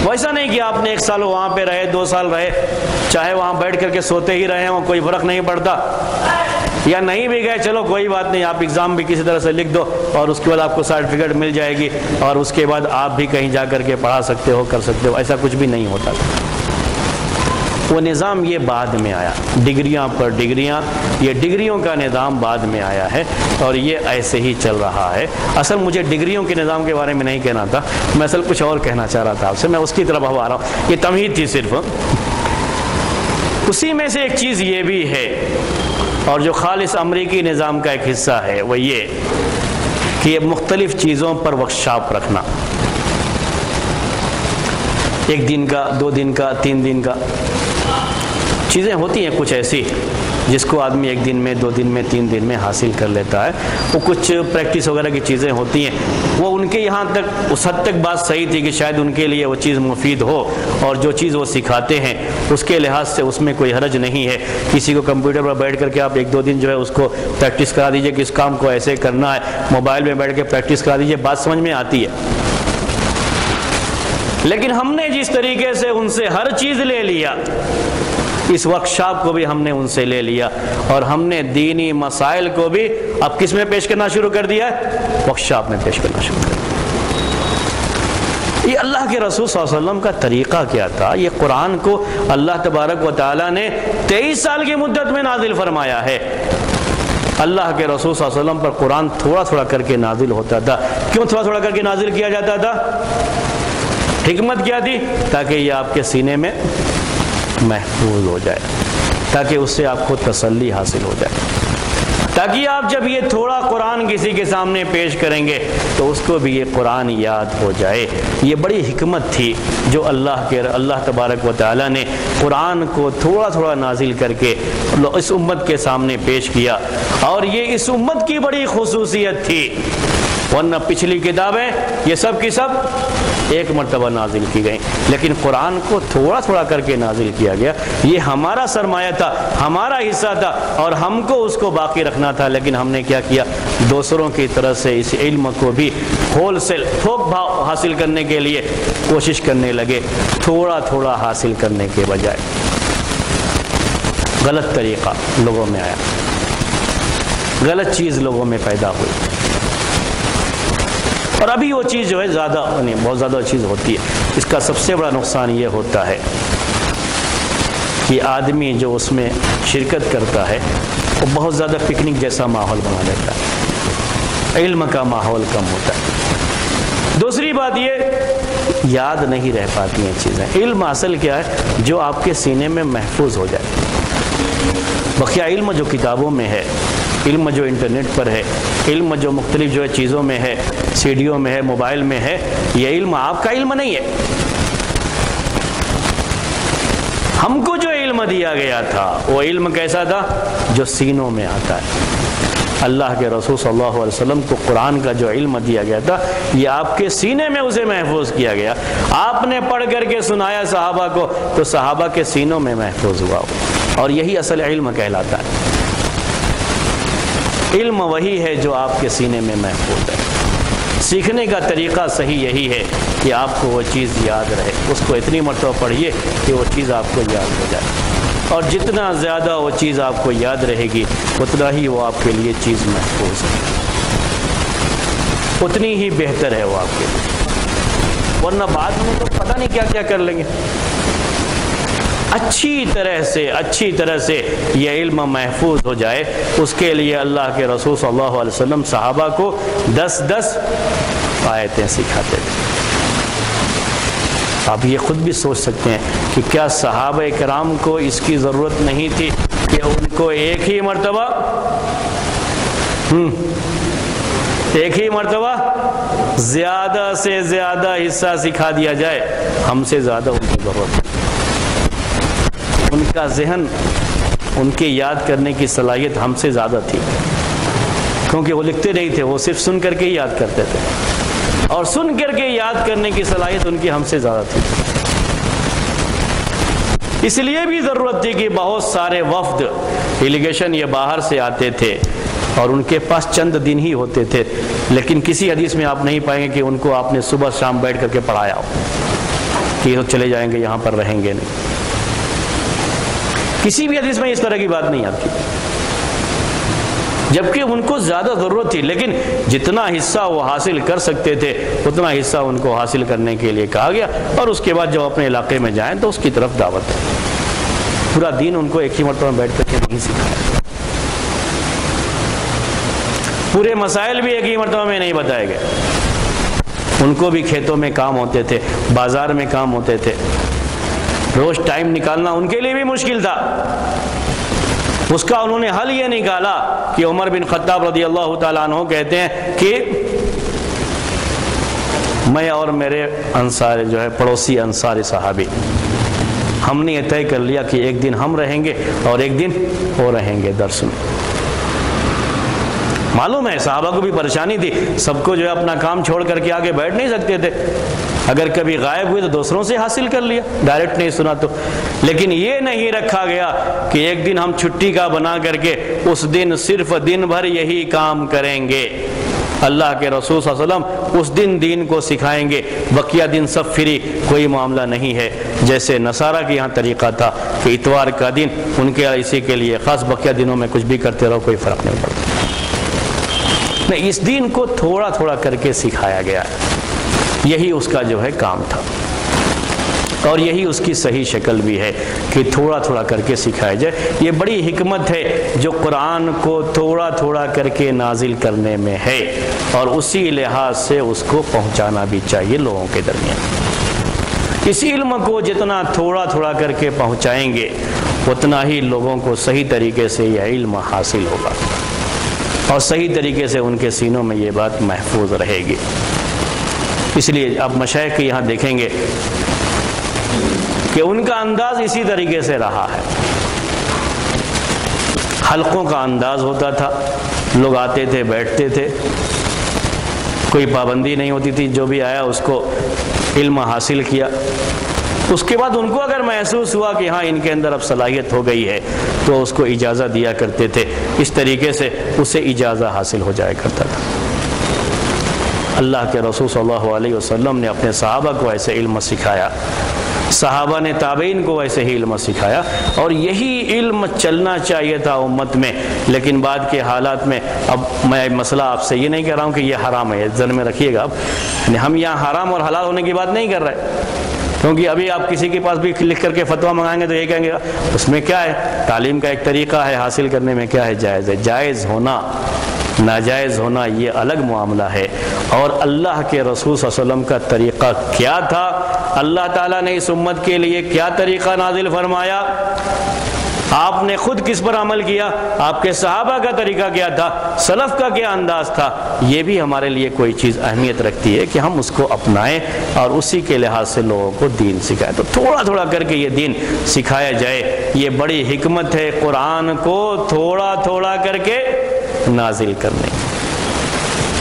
ویسا نہیں کہ آپ نے 1 سال وہاں پہ رہے، 2 سال رہے، چاہے وہاں بیٹھ کر کے سوتے ہی رہے ہوں، کوئی فرق نہیں پڑتا، یا نہیں بھی گئے چلو کوئی بات نہیں، آپ ایگزام بھی کسی طرح سے لکھ دو اور اس کے بعد آپ کو سرٹیفکیٹ مل جائے گی، اور اس کے بعد آپ بھی کہیں جا کر کے پڑھا سکتے ہو، کر سکتے ہو۔ ایسا کچھ بھی نہیں ہوتا تھا۔ وہ نظام یہ بعد میں آیا، ڈگریاں پر ڈگریاں، یہ ڈگریوں کا نظام بعد میں آیا ہے، اور یہ ایسے ہی چل رہا ہے۔ اصل مجھے ڈگریوں کے نظام کے بارے میں نہیں کہنا تھا، میں اصل کچھ اور کہنا چاہ رہا تھا آپ سے، میں اس کی طرف اب آ رہا ہوں۔ یہ تمہید تھی صرف۔ اسی میں سے ایک چیز یہ بھی ہے، اور جو خالص امریکی نظام کا ایک حصہ ہے، وہ یہ کہ یہ مختلف چیزوں پر ورکشاپ رکھنا، 1 دن کا، 2 دن کا، 3 دن کا، چیزیں ہوتی ہیں کچھ ایسی جس کو آدمی 1 دن میں 2 دن میں 3 دن میں حاصل کر لیتا ہے. وہ کچھ پریکٹس وغیرہ کی چیزیں ہوتی ہیں، وہ ان کے یہاں تک اس حد تک بات صحیح تھی کہ شاید ان کے لیے وہ چیز مفید ہو، اور جو چیز وہ سکھاتے ہیں اس کے لحاظ سے اس میں کوئی حرج نہیں ہے. کسی کو کمپیوٹر پر بیٹھ کر کے آپ 1-2 دن جو ہے اس کو پریکٹس کرا دیجئے کہ اس کام کو ایسے کرنا ہے، موبائل میں بیٹھ کے پریکٹس کرا دیجئے، بات سمجھ میں آتی ہے. لیکن ہم نے جس طریقے سے ان سے ہر چیز لے لیا، اس ورکشاپ کو بھی ہم نے ان سے لے لیا، اور ہم نے دینی مسائل کو بھی اب کس میں پیش کرنا شروع کر دیا ہے؟ ورکشاپ میں پیش کرنا شروع کر دیا. یہ اللہ کے رسول صلی اللہ علیہ وسلم کا طریقہ کیا تھا؟ یہ قرآن کو اللہ تبارک و تعالیٰ نے 23 سال کی مدت میں نازل فرمایا ہے. اللہ کے رسول صلی اللہ علیہ وسلم پر قرآن تھوڑا تھوڑا کر کے نازل ہوتا تھا. کیوں تھوڑا تھوڑا کر کے نازل کیا جاتا تھا؟ حکمت کیا تھی؟ تاکہ یہ آپ کے سینے میں محفوظ ہو جائے، تاکہ اس سے آپ کو تسلی حاصل ہو جائے، تاکہ آپ جب یہ تھوڑا قرآن کسی کے سامنے پیش کریں گے تو اس کو بھی یہ قرآن یاد ہو جائے. یہ بڑی حکمت تھی جو اللہ تبارک و تعالیٰ نے قرآن کو تھوڑا تھوڑا نازل کر کے اس امت کے سامنے پیش کیا. اور یہ اس امت کی بڑی خصوصیت تھی، ورنہ پچھلی کتابیں یہ سب کی سب ایک مرتبہ نازل کی گئیں، لیکن قرآن کو تھوڑا تھوڑا کر کے نازل کیا گیا. یہ ہمارا سرمایہ تھا، ہمارا حصہ تھا، اور ہم کو اس کو باقی رکھنا تھا. لیکن ہم نے کیا کیا؟ دوسروں کی طرف سے اس علم کو بھی ہول سیل تھوک بھاؤ حاصل کرنے کے لیے کوشش کرنے لگے، تھوڑا تھوڑا حاصل کرنے کے بجائے. غلط طریقہ لوگوں میں آیا، غلط چیز لوگوں میں پیدا ہوئی، اور ابھی وہ چیز جو ہے زیادہ نہیں، بہت زیادہ چیز ہوتی ہے. اس کا سب سے بڑا نقصان یہ ہوتا ہے کہ آدمی جو اس میں شرکت کرتا ہے وہ بہت زیادہ پکنک جیسا ماحول بنا لیتا ہے، علم کا ماحول کم ہوتا ہے. دوسری بات یہ، یاد نہیں رہ پاتی ہیں چیزیں. علم اصل کیا ہے؟ جو آپ کے سینے میں محفوظ ہو جائے. بقیہ علم جو کتابوں میں ہے، علم جو انٹرنیٹ پر ہے، علم جو مختلف جو ہے چیزوں میں ہے، سیڈیوں میں ہے، موبائل میں ہے، یہ علم آپ کا علم نہیں ہے. ہم کو جو علم دیا گیا تھا وہ علم کیسا تھا؟ جو سینوں میں آتا ہے. اللہ کے رسول صلی اللہ علیہ وسلم کو قرآن کا جو علم دیا گیا تھا یہ آپ کے سینے میں اسے محفوظ کیا گیا. آپ نے پڑھ کر کے سنایا صحابہ کو تو صحابہ کے سینوں میں محفوظ ہوا، اور یہی اصل علم کہلاتا ہے. علم وہی ہے جو آپ کے سینے میں محفوظ ہے. سیکھنے کا طریقہ صحیح یہی ہے کہ آپ کو وہ چیز یاد رہے، اس کو اتنی مرتبہ پڑھیے کہ وہ چیز آپ کو یاد ہو جائے، اور جتنا زیادہ وہ چیز آپ کو یاد رہے گی اتنا ہی وہ آپ کے لیے چیز محفوظ ہے، اتنی ہی بہتر ہے وہ آپ کے لیے. ورنہ بعد میں تو پتہ نہیں کیا کیا کر لیں گے. اچھی طرح سے یہ علم محفوظ ہو جائے، اس کے لیے اللہ کے رسول صلی اللہ علیہ وسلم صحابہ کو 10 آیتیں سکھاتے تھے. آپ یہ خود بھی سوچ سکتے ہیں کہ کیا صحابہ کرام کو اس کی ضرورت نہیں تھی کہ ان کو ایک ہی مرتبہ زیادہ سے زیادہ حصہ سکھا دیا جائے؟ ہم سے زیادہ ان کی ضرورت ہے. ان کا ذہن، ان کے یاد کرنے کی صلاحیت ہم سے زیادہ تھی، کیونکہ وہ لکھتے نہیں تھے، وہ صرف سن کر کے ہی یاد کرتے تھے، اور سن کر کے یاد کرنے کی صلاحیت ان کی ہم سے زیادہ تھی. اس لیے بھی ضرورت تھی کہ بہت سارے وفد ڈیلیگیشن یہ باہر سے آتے تھے، اور ان کے پاس چند دن ہی ہوتے تھے. لیکن کسی حدیث میں آپ نہیں پائیں گے کہ ان کو آپ نے صبح شام بیٹھ کر کے پڑھایا ہو کہ یہ چلے جائیں گے یہاں پر رہیں گے. نہیں، کسی بھی حدیث میں اس طرح کی بات نہیں آتی، جبکہ ان کو زیادہ ضرورت تھی. لیکن جتنا حصہ وہ حاصل کر سکتے تھے اتنا حصہ ان کو حاصل کرنے کے لیے کہا گیا، اور اس کے بعد جب اپنے علاقے میں جائیں تو اس کی طرف دعوت ہے. پورا دین ان کو ایک ہی مرتبہ بیٹھ کر کے نہیں سکھایا، پورے مسائل بھی ایک ہی مرتبہ میں نہیں بتائے گئے. ان کو بھی کھیتوں میں کام ہوتے تھے، بازار میں کام ہوتے تھے، روز ٹائم نکالنا ان کے لیے بھی مشکل تھا. اس کا انہوں نے حل یہ نکالا کہ عمر بن خطاب رضی اللہ تعالیٰ عنہ کہتے ہیں کہ میں اور میرے انصار جو ہے پڑوسی انصاری صحابی ہم نے یہ طے کر لیا کہ ایک دن ہم رہیں گے اور ایک دن وہ رہیں گے درس میں۔ معلوم ہے صحابہ کو بھی پریشانی تھی، سب کو جو ہے اپنا کام چھوڑ کر کے آگے بیٹھ نہیں سکتے تھے، اگر کبھی غائب ہوئے تو دوسروں سے حاصل کر لیا، ڈائریکٹ نہیں سنا تو۔ لیکن یہ نہیں رکھا گیا کہ ایک دن ہم چھٹی کا بنا کر کے اس دن صرف دن بھر یہی کام کریں گے۔ اللہ کے رسول صلی اللہ علیہ وسلم اس دن دین کو سکھائیں گے، بقیہ دن سب فری، کوئی معاملہ نہیں ہے۔ جیسے نصارہ کے یہاں طریقہ تھا کہ اتوار کا دن ان کے اسی کے لیے خاص، بقیہ دنوں میں کچھ بھی کرتے رہو، کوئی فرق نہیں پڑتا۔ نہیں، اس دین کو تھوڑا تھوڑا کر کے سکھایا گیا ہے، یہی اس کا جو ہے کام تھا، اور یہی اس کی صحیح شکل بھی ہے کہ تھوڑا تھوڑا کر کے سکھایا جائے۔ یہ بڑی حکمت ہے جو قرآن کو تھوڑا تھوڑا کر کے نازل کرنے میں ہے، اور اسی لحاظ سے اس کو پہنچانا بھی چاہیے لوگوں کے درمیان۔ اس علم کو جتنا تھوڑا تھوڑا کر کے پہنچائیں گے اتنا ہی لوگوں کو صحیح طریقے سے یہ علم حاصل ہوگا، اور صحیح طریقے سے ان کے سینوں میں یہ بات محفوظ رہے گی۔ اس لیے اب مشائخ کے یہاں دیکھیں گے کہ ان کا انداز اسی طریقے سے رہا ہے، حلقوں کا انداز ہوتا تھا، لوگ آتے تھے بیٹھتے تھے، کوئی پابندی نہیں ہوتی تھی، جو بھی آیا اس کو علم حاصل کیا۔ اس کے بعد ان کو اگر محسوس ہوا کہ ہاں ان کے اندر اب صلاحیت ہو گئی ہے تو اس کو اجازت دیا کرتے تھے، اس طریقے سے اسے اجازت حاصل ہو جایا کرتا تھا۔ اللہ کے رسول صلی اللہ علیہ وسلم نے اپنے صحابہ کو ایسے علم سکھایا، صحابہ نے تابعین کو ایسے ہی علم سکھایا، اور یہی علم چلنا چاہیے تھا امت میں۔ لیکن بعد کے حالات میں، اب میں مسئلہ آپ سے یہ نہیں کہہ رہا ہوں کہ یہ حرام ہے، ذہن میں رکھیے گا، اب ہم یہاں حرام اور حلال ہونے کی بات نہیں کر رہے، کیونکہ ابھی آپ کسی کے پاس بھی لکھ کر کے فتویٰ منگائیں گے تو یہ کہیں گے اس میں کیا ہے، تعلیم کا ایک طریقہ ہے، حاصل کرنے میں کیا ہے، جائز ہے۔ جائز ہونا ناجائز ہونا یہ الگ معاملہ ہے، اور اللہ کے رسول صلی اللہ علیہ وسلم کا طریقہ کیا تھا، اللہ تعالیٰ نے اس امت کے لیے کیا طریقہ نازل فرمایا، آپ نے خود کس پر عمل کیا، آپ کے صحابہ کا طریقہ کیا تھا، سلف کا کیا انداز تھا، یہ بھی ہمارے لیے کوئی چیز اہمیت رکھتی ہے کہ ہم اس کو اپنائیں اور اسی کے لحاظ سے لوگوں کو دین سکھائیں۔ تو تھوڑا تھوڑا کر کے یہ دین سکھایا جائے، یہ بڑی حکمت ہے قرآن کو تھوڑا تھوڑا کر کے نازل کرنے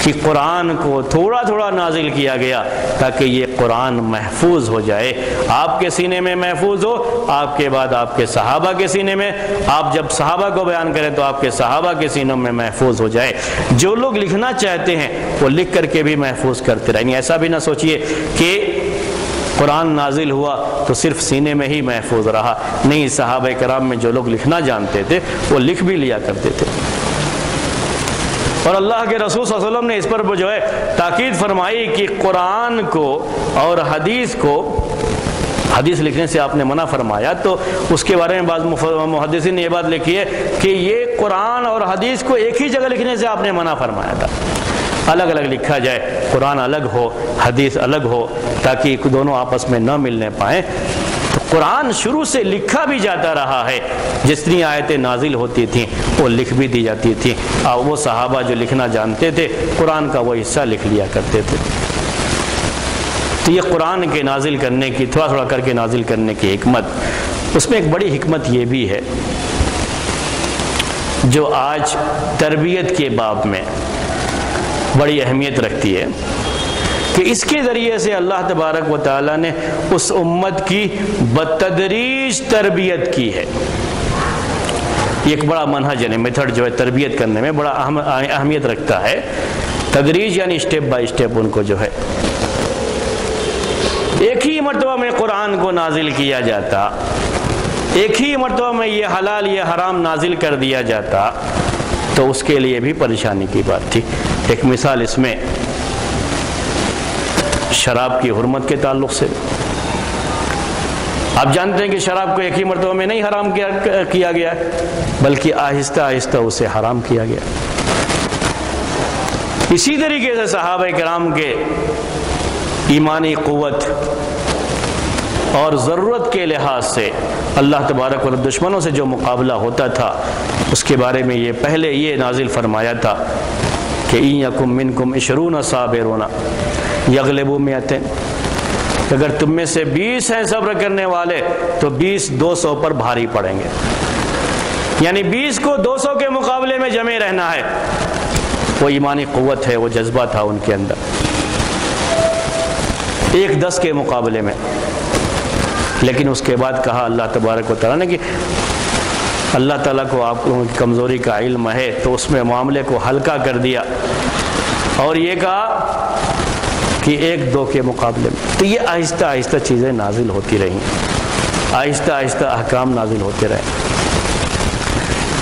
کہ قرآن کو تھوڑا تھوڑا نازل کیا گیا تاکہ یہ قرآن محفوظ ہو جائے، آپ کے سینے میں محفوظ ہو، آپ کے بعد آپ کے صحابہ کے سینے میں، آپ جب صحابہ کو بیان کریں تو آپ کے صحابہ کے سینوں میں محفوظ ہو جائے۔ جو لوگ لکھنا چاہتے ہیں وہ لکھ کر کے بھی محفوظ کرتے رہیں، ایسا بھی نہ سوچئے کہ قرآن نازل ہوا تو صرف سینے میں ہی محفوظ رہا، نہیں، صحابہ کرام میں جو لوگ لکھنا جانتے تھے وہ لکھ بھی لیا کرتے تھے، اور اللہ کے رسول صلی اللہ علیہ وسلم نے اس پر جو ہے تاکید فرمائی کہ قرآن کو اور حدیث کو، حدیث لکھنے سے آپ نے منع فرمایا تو اس کے بارے میں بعض محدثین نے یہ بات لکھی ہے کہ یہ قرآن اور حدیث کو ایک ہی جگہ لکھنے سے آپ نے منع فرمایا تھا، الگ الگ لکھا جائے، قرآن الگ ہو حدیث الگ ہو تاکہ دونوں آپس میں نہ ملنے پائیں۔ قرآن شروع سے لکھا بھی جاتا رہا ہے، جتنی آیتیں نازل ہوتی تھیں وہ لکھ بھی دی جاتی تھیں، اور وہ صحابہ جو لکھنا جانتے تھے قرآن کا وہ حصہ لکھ لیا کرتے تھے۔ تو یہ قرآن کے نازل کرنے کی، تھوڑا تھوڑا کر کے نازل کرنے کی حکمت، اس میں ایک بڑی حکمت یہ بھی ہے جو آج تربیت کے باب میں بڑی اہمیت رکھتی ہے، کہ اس کے ذریعے سے اللہ تبارک و تعالیٰ نے اس امت کی بتدریج تربیت کی ہے۔ یہ ایک بڑا منہج یعنی میتھڈ جو ہے تربیت کرنے میں بڑا اہمیت رکھتا ہے، تدریج یعنی اسٹیپ بائی اسٹیپ ان کو جو ہے، ایک ہی مرتبہ میں قرآن کو نازل کیا جاتا، ایک ہی مرتبہ میں یہ حلال یہ حرام نازل کر دیا جاتا تو اس کے لیے بھی پریشانی کی بات تھی۔ ایک مثال اس میں شراب کی حرمت کے تعلق سے، آپ جانتے ہیں کہ شراب کو ایک ہی مرتبہ میں نہیں حرام کیا گیا ہے بلکہ آہستہ آہستہ اسے حرام کیا گیا۔ اسی طریقے سے صحابہ کرام کے ایمانی قوت اور ضرورت کے لحاظ سے اللہ تبارک و تعالی دشمنوں سے جو مقابلہ ہوتا تھا اس کے بارے میں یہ پہلے یہ نازل فرمایا تھا کہ إِن يَكُن مِّنكُمْ 20 صَابِرُونَ يَغْلِبُوا 200، کہ اگر تم میں سے 20 ہیں صبر کرنے والے تو 20 200 پر بھاری پڑیں گے، یعنی 20 کو 200 کے مقابلے میں جمے رہنا ہے۔ وہ ایمانی قوت ہے، وہ جذبہ تھا ان کے اندر، 1 10 کے مقابلے میں۔ لیکن اس کے بعد کہا اللہ تبارک و تعالیٰ نے کہ اللہ تعالیٰ کو آپ لوگوں کی کمزوری کا علم ہے، تو اس میں معاملے کو ہلکا کر دیا اور یہ کہا کہ 1 2 کے مقابلے میں۔ تو یہ آہستہ آہستہ چیزیں نازل ہوتی رہیں، آہستہ آہستہ احکام نازل ہوتے رہے۔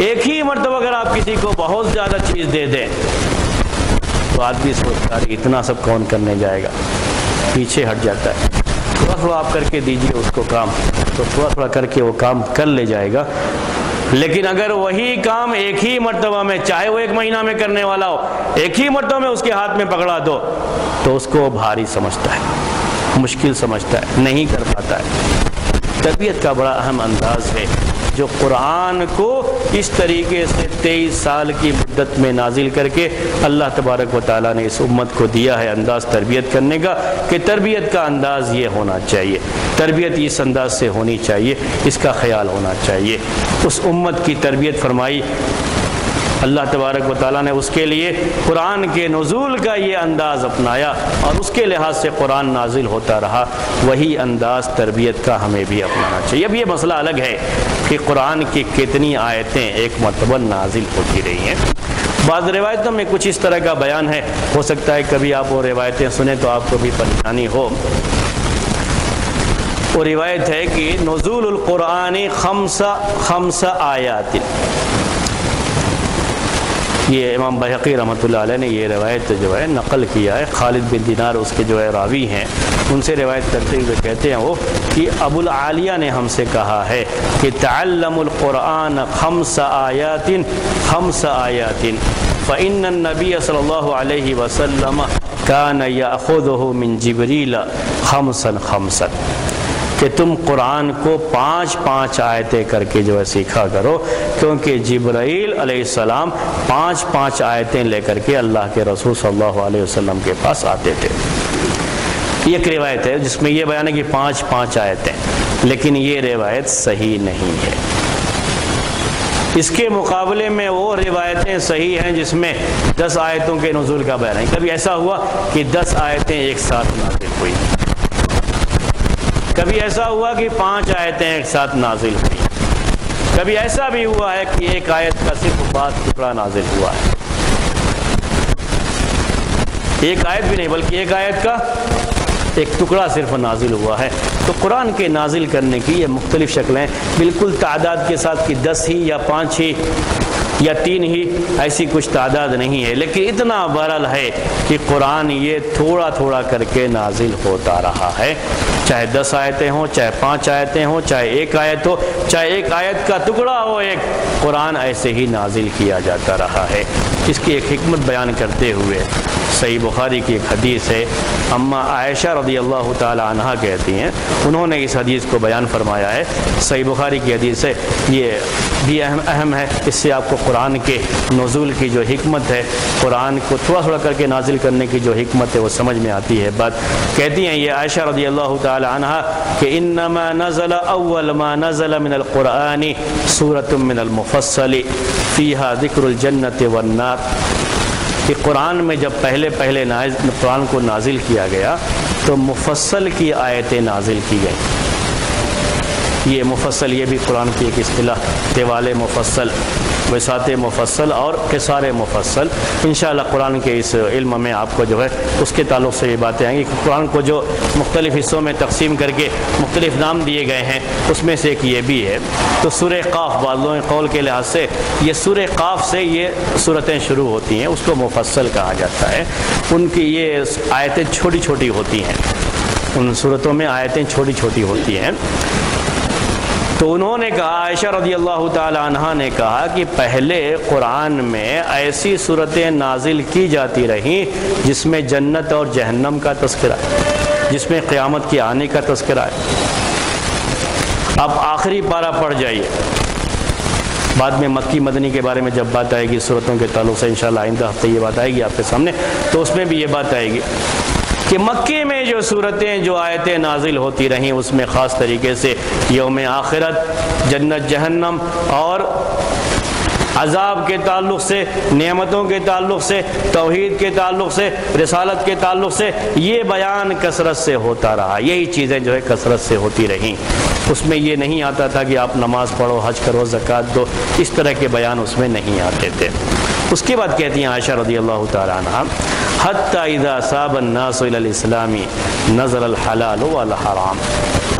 ایک ہی مرتبہ اگر آپ کسی کو بہت زیادہ چیز دے دیں تو آدمی سوچتا ہے اتنا سب کون کرنے جائے گا، پیچھے ہٹ جاتا ہے۔ تھوڑا تھوڑا آپ کر کے دیجئے اس کو کام، تو تھوڑا تھوڑا کر کے وہ کام کر لے جائے گا۔ لیکن اگر وہی کام ایک ہی مرتبہ میں، چاہے وہ 1 مہینہ میں کرنے والا ہو، ایک ہی مرتبہ میں اس کے ہاتھ میں پکڑا دو تو اس کو بھاری سمجھتا ہے، مشکل سمجھتا ہے، نہیں کر پاتا ہے۔ تربیت کا بڑا اہم انداز ہے جو قرآن کو اس طریقے سے 23 سال کی مدت میں نازل کر کے اللہ تبارک و تعالیٰ نے اس امت کو دیا ہے انداز تربیت کرنے کا، کہ تربیت کا انداز یہ ہونا چاہیے، تربیت اس انداز سے ہونی چاہیے، اس کا خیال ہونا چاہیے۔ اس امت کی تربیت فرمائی اللہ تبارک و تعالیٰ نے، اس کے لیے قرآن کے نزول کا یہ انداز اپنایا اور اس کے لحاظ سے قرآن نازل ہوتا رہا۔ وہی انداز تربیت کا ہمیں بھی اپنانا چاہیے۔ اب یہ مسئلہ الگ ہے کہ قرآن کی کتنی آیتیں ایک مرتبہ نازل ہوتی رہی ہیں۔ بعض روایتوں میں کچھ اس طرح کا بیان ہے، ہو سکتا ہے کبھی آپ وہ روایتیں سنیں تو آپ کو بھی پریشانی ہو۔ وہ روایت ہے کہ نزول القرآن خمس آیات، یہ امام بحقی رحمۃ اللہ علیہ نے یہ روایت جو ہے نقل کیا ہے۔ خالد بن دینار اس کے جو ہے راوی ہیں، ان سے روایت کرتے ہوئے کہتے ہیں وہ کہ ابو العالیہ نے ہم سے کہا ہے کہ تعلموا القرآن 5 آیات 5 آیات فإن النبي صلی اللہ علیہ وسلم كان يأخذه من جبریل 5 5، کہ تم قرآن کو 5 آیتیں کر کے جو ہے سیکھا کرو، کیونکہ جبرائیل علیہ السلام 5 آیتیں لے کر کے اللہ کے رسول صلی اللہ علیہ وسلم کے پاس آتے تھے۔ یہ ایک روایت ہے جس میں یہ بیان ہے کہ 5 آیتیں، لیکن یہ روایت صحیح نہیں ہے۔ اس کے مقابلے میں وہ روایتیں صحیح ہیں جس میں 10 آیتوں کے نزول کا بیان ہے۔ کبھی ایسا ہوا کہ 10 آیتیں ایک ساتھ نازل ہوئی، کبھی ایسا ہوا کہ 5 آیتیں ایک ساتھ نازل ہوئی، کبھی ایسا بھی ہوا ہے کہ ایک آیت کا صرف بعض ٹکڑا نازل ہوا ہے، ایک آیت بھی نہیں بلکہ ایک آیت کا ایک ٹکڑا صرف نازل ہوا ہے۔ تو قرآن کے نازل کرنے کی یہ مختلف شکلیں، بالکل تعداد کے ساتھ کہ 10 ہی یا 5 ہی یا 3 ہی، ایسی کچھ تعداد نہیں ہے، لیکن اتنا بہرحال ہے کہ قرآن یہ تھوڑا تھوڑا کر کے نازل ہوتا رہا ہے، چاہے 10 آیتیں ہوں، چاہے 5 آیتیں ہوں، چاہے ایک آیت ہو، چاہے ایک آیت کا ٹکڑا ہو، ایک قرآن ایسے ہی نازل کیا جاتا رہا ہے۔ اس کی ایک حکمت بیان کرتے ہوئے صحیح بخاری کی ایک حدیث ہے، اما عائشہ رضی اللہ تعالی عنہا کہتی ہیں، انہوں نے اس حدیث کو بیان فرمایا ہے، صحیح بخاری کی حدیث ہے، یہ بھی اہم ہے، اس سے آپ کو قرآن کے نزول کی جو حکمت ہے، قرآن کو تھوڑا تھوڑا کر کے نازل کرنے کی جو حکمت ہے وہ سمجھ میں آتی ہے۔ بات کہتی ہیں یہ عائشہ رضی اللہ تعالی عنہا کہ انما نزل اول ما نزل من القرآن سورۃ من المفصل فیہا ذکر الجنۃ والنار، کہ قرآن میں جب پہلے قرآن کو نازل کیا گیا تو مفصل کی آیتیں نازل کی گئیں۔ یہ مفصل، یہ بھی قرآن کی ایک اصطلاح، طوال مفصل، وسعت مفصل اور قصار مفصل۔ انشاءاللہ قرآن کے اس علم میں آپ کو جو ہے اس کے تعلق سے یہ باتیں آئیں گی کہ قرآن کو جو مختلف حصوں میں تقسیم کر کے مختلف نام دیے گئے ہیں، اس میں سے ایک یہ بھی ہے۔ تو سورہ قاف، بعضوں قول کے لحاظ سے یہ سورہ قاف سے یہ صورتیں شروع ہوتی ہیں، اس کو مفصل کہا جاتا ہے۔ ان کی یہ آیتیں چھوٹی چھوٹی ہوتی ہیں، ان صورتوں میں آیتیں چھوٹی چھوٹی ہوتی ہیں۔ تو انہوں نے کہا، عائشہ رضی اللہ تعالی عنہا نے کہا کہ پہلے قرآن میں ایسی صورتیں نازل کی جاتی رہیں جس میں جنت اور جہنم کا تذکرہ ہے، جس میں قیامت کے آنے کا تذکرہ ہے۔ اب آخری پارہ پڑھ جائیے، بعد میں مکی مدنی کے بارے میں جب بات آئے گی صورتوں کے تعلق سے، انشاءاللہ آئندہ ہفتے یہ بات آئے گی آپ کے سامنے، تو اس میں بھی یہ بات آئے گی کہ مکے میں جو صورتیں جو آیتیں نازل ہوتی رہیں اس میں خاص طریقے سے یوم آخرت، جنت جہنم اور عذاب کے تعلق سے، نعمتوں کے تعلق سے، توحید کے تعلق سے، رسالت کے تعلق سے یہ بیان کثرت سے ہوتا رہا، یہی چیزیں جو ہے کثرت سے ہوتی رہیں۔ اس میں یہ نہیں آتا تھا کہ آپ نماز پڑھو، حج کرو، زکوٰۃ دو، اس طرح کے بیان اس میں نہیں آتے تھے۔ اس کے بعد کہتی ہیں عائشہ رضی اللہ تعالیٰ عنہ، حتی اذا صاب الناس الی الاسلام نزل الحلال والحرام،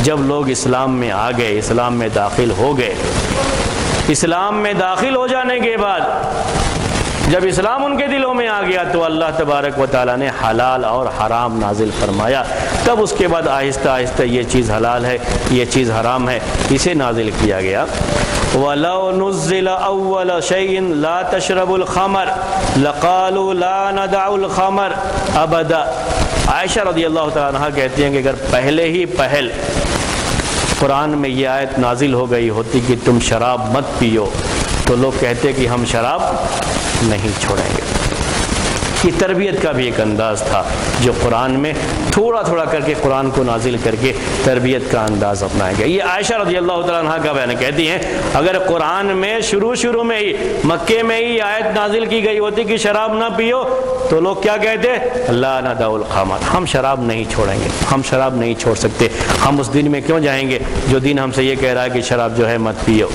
جب لوگ اسلام میں آ گئے، اسلام میں داخل ہو گئے، اسلام میں داخل ہو جانے کے بعد جب اسلام ان کے دلوں میں آ گیا تو اللہ تبارک و تعالیٰ نے حلال اور حرام نازل فرمایا، تب اس کے بعد آہستہ آہستہ یہ چیز حلال ہے، یہ چیز حرام ہے، اسے نازل کیا گیا۔ وَلَوْ نُزِّلَ أَوَّلَ شَيْءٍ لَا تَشْرَبُ الْخَمْرَ لَقَالُوا لَا نَدَعُ الْخَمْرَ أَبَدًا۔ عائشہ رضی اللہ تعالیٰ عنہ کہتی ہیں کہ اگر پہلے ہی پہل قرآن میں یہ آیت نازل ہو گئی ہوتی کہ تم شراب مت پیو تو لوگ کہتے کہ ہم شراب نہیں چھوڑیں گے۔ یہ تربیت کا بھی ایک انداز تھا جو قرآن میں تھوڑا تھوڑا کر کے قرآن کو نازل کر کے تربیت کا انداز اپنایا گیا۔ یہ عائشہ رضی اللہ تعالیٰ عنہ کا بیان کہتی ہیں اگر قرآن میں شروع میں ہی مکے میں ہی آیت نازل کی گئی ہوتی کہ شراب نہ پیو تو لوگ کیا کہتے؟ لا ندع الخمر، ہم شراب نہیں چھوڑیں گے، ہم شراب نہیں چھوڑ سکتے، ہم اس دن میں کیوں جائیں گے جو دن ہم سے یہ کہہ رہا ہے کہ شراب جو ہے مت پیو۔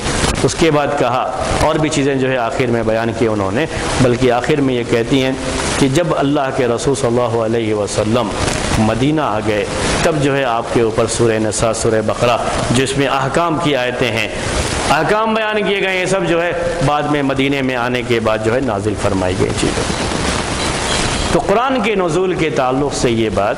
اس کے بعد کہا اور بھی چیزیں جو ہے آخر میں بیان کی انہوں نے، بلکہ آخر میں یہ کہتی ہیں کہ جب اللہ کے رسول صلی اللہ علیہ وسلم مدینہ آ گئے تب جو ہے آپ کے اوپر سورہ نساء، سورہ بقرہ جس میں احکام کی آیتیں ہیں، احکام بیان کیے گئے، یہ سب جو ہے بعد میں مدینے میں آنے کے بعد جو ہے نازل فرمائی گئی چیزیں۔ تو قرآن کے نزول کے تعلق سے یہ بات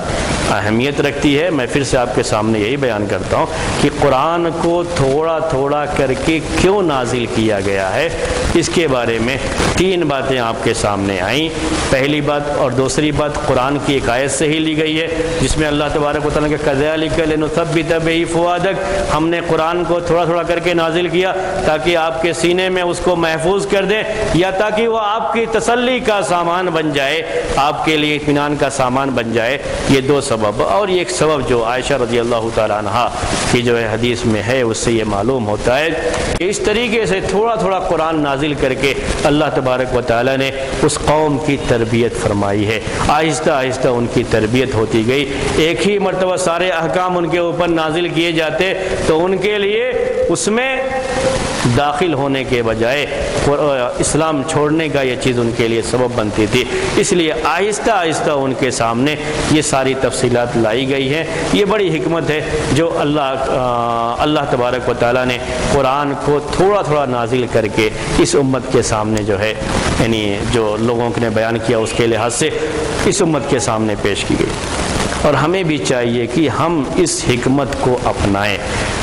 اہمیت رکھتی ہے۔ میں پھر سے آپ کے سامنے یہی بیان کرتا ہوں کہ قرآن کو تھوڑا تھوڑا کر کے کیوں نازل کیا گیا ہے، اس کے بارے میں 3 باتیں آپ کے سامنے آئیں۔ پہلی بات اور دوسری بات قرآن کی ایک آیت سے ہی لی گئی ہے جس میں اللہ تبارک و تعالیٰ نے کَذَلِكَ لِنُثَبِّتَ بِهِ فُؤَادَكَ، ہم نے قرآن کو تھوڑا تھوڑا کر کے نازل کیا تاکہ آپ کے سینے میں اس کو محفوظ کر دیں، یا تاکہ وہ آپ کی تسلی کا سامان بن جائے، آپ کے لیے اطمینان کا سامان بن جائے۔ یہ 2 سبب، اور یہ ایک سبب جو عائشہ رضی اللہ تعالیٰ عنہ کی جو ہے حدیث میں ہے اس سے یہ معلوم ہوتا ہے کہ اس طریقے سے تھوڑا تھوڑا قرآن نازل کر کے اللہ تبارک و تعالیٰ نے اس قوم کی تربیت فرمائی ہے۔ آہستہ آہستہ ان کی تربیت ہوتی گئی، ایک ہی مرتبہ سارے احکام ان کے اوپر نازل کیے جاتے تو ان کے لیے اس میں داخل ہونے کے بجائے اسلام چھوڑنے کا یہ چیز ان کے لیے سبب بنتی تھی، اس لیے آہستہ آہستہ ان کے سامنے یہ ساری تفصیلات لائی گئی ہیں۔ یہ بڑی حکمت ہے جو اللہ تبارک و تعالیٰ نے قرآن کو تھوڑا تھوڑا نازل کر کے اس امت کے سامنے جو ہے یعنی جو لوگوں نے بیان کیا اس کے لحاظ سے اس امت کے سامنے پیش کی گئی، اور ہمیں بھی چاہیے کہ ہم اس حکمت کو اپنائیں۔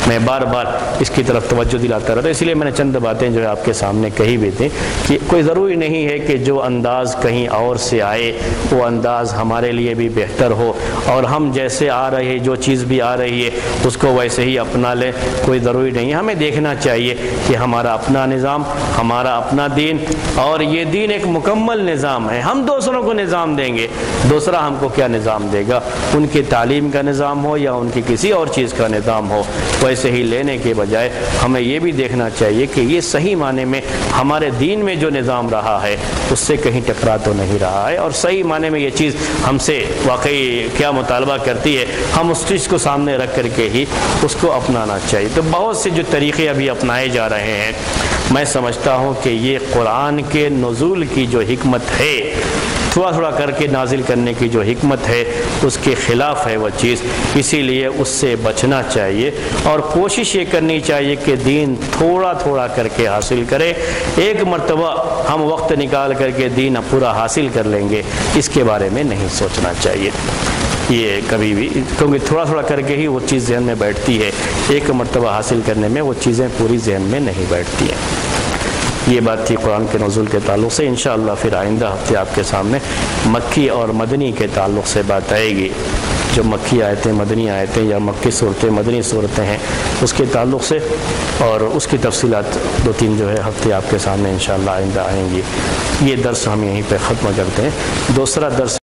میں بار بار اس کی طرف توجہ دلاتا رہتا ہوں، اس لیے میں نے چند باتیں جو ہے آپ کے سامنے کہی بھی تھیں کہ کوئی ضروری نہیں ہے کہ جو انداز کہیں اور سے آئے وہ انداز ہمارے لیے بھی بہتر ہو، اور ہم جیسے آ رہے جو چیز بھی آ رہی ہے اس کو ویسے ہی اپنا لیں، کوئی ضروری نہیں ہے۔ ہمیں دیکھنا چاہیے کہ ہمارا اپنا نظام، ہمارا اپنا دین، اور یہ دین ایک مکمل نظام ہے۔ ہم دوسروں کو نظام دیں گے، دوسرا ہم کو کیا نظام دے گا؟ ان کی تعلیم کا نظام ہو یا ان کی کسی اور چیز کا نظام ہو، ویسے ہی لینے کے بجائے ہمیں یہ بھی دیکھنا چاہیے کہ یہ صحیح معنی میں ہمارے دین میں جو نظام رہا ہے اس سے کہیں ٹکرا تو نہیں رہا ہے، اور صحیح معنی میں یہ چیز ہم سے واقعی کیا مطالبہ کرتی ہے، ہم اس چیز کو سامنے رکھ کر کے ہی اس کو اپنانا چاہیے۔ تو بہت سے جو طریقے ابھی اپنائے جا رہے ہیں، میں سمجھتا ہوں کہ یہ قرآن کے نزول کی جو حکمت ہے، تھوڑا تھوڑا کر کے نازل کرنے کی جو حکمت ہے اس کے خلاف ہے وہ چیز، اسی لیے اس سے بچنا چاہیے اور کوشش یہ کرنی چاہیے کہ دین تھوڑا تھوڑا کر کے حاصل کرے۔ ایک مرتبہ ہم وقت نکال کر کے دین پورا حاصل کر لیں گے، اس کے بارے میں نہیں سوچنا چاہیے یہ کبھی بھی، کیونکہ تھوڑا تھوڑا کر کے ہی وہ چیز ذہن میں بیٹھتی ہے، ایک مرتبہ حاصل کرنے میں وہ چیزیں پوری ذہن میں نہیں بیٹھتی ہیں۔ یہ بات تھی قرآن کے نزول کے تعلق سے۔ انشاءاللہ پھر آئندہ ہفتے آپ کے سامنے مکی اور مدنی کے تعلق سے بات آئے گی، جو مکی آیتیں، مدنی آیتیں یا مکی صورتیں، مدنی صورتیں ہیں اس کے تعلق سے، اور اس کی تفصیلات 2-3 جو ہے ہفتے آپ کے سامنے انشاءاللہ آئندہ آئیں گی۔ یہ درس ہم یہیں پہ ختم کرتے ہیں۔ دوسرا درس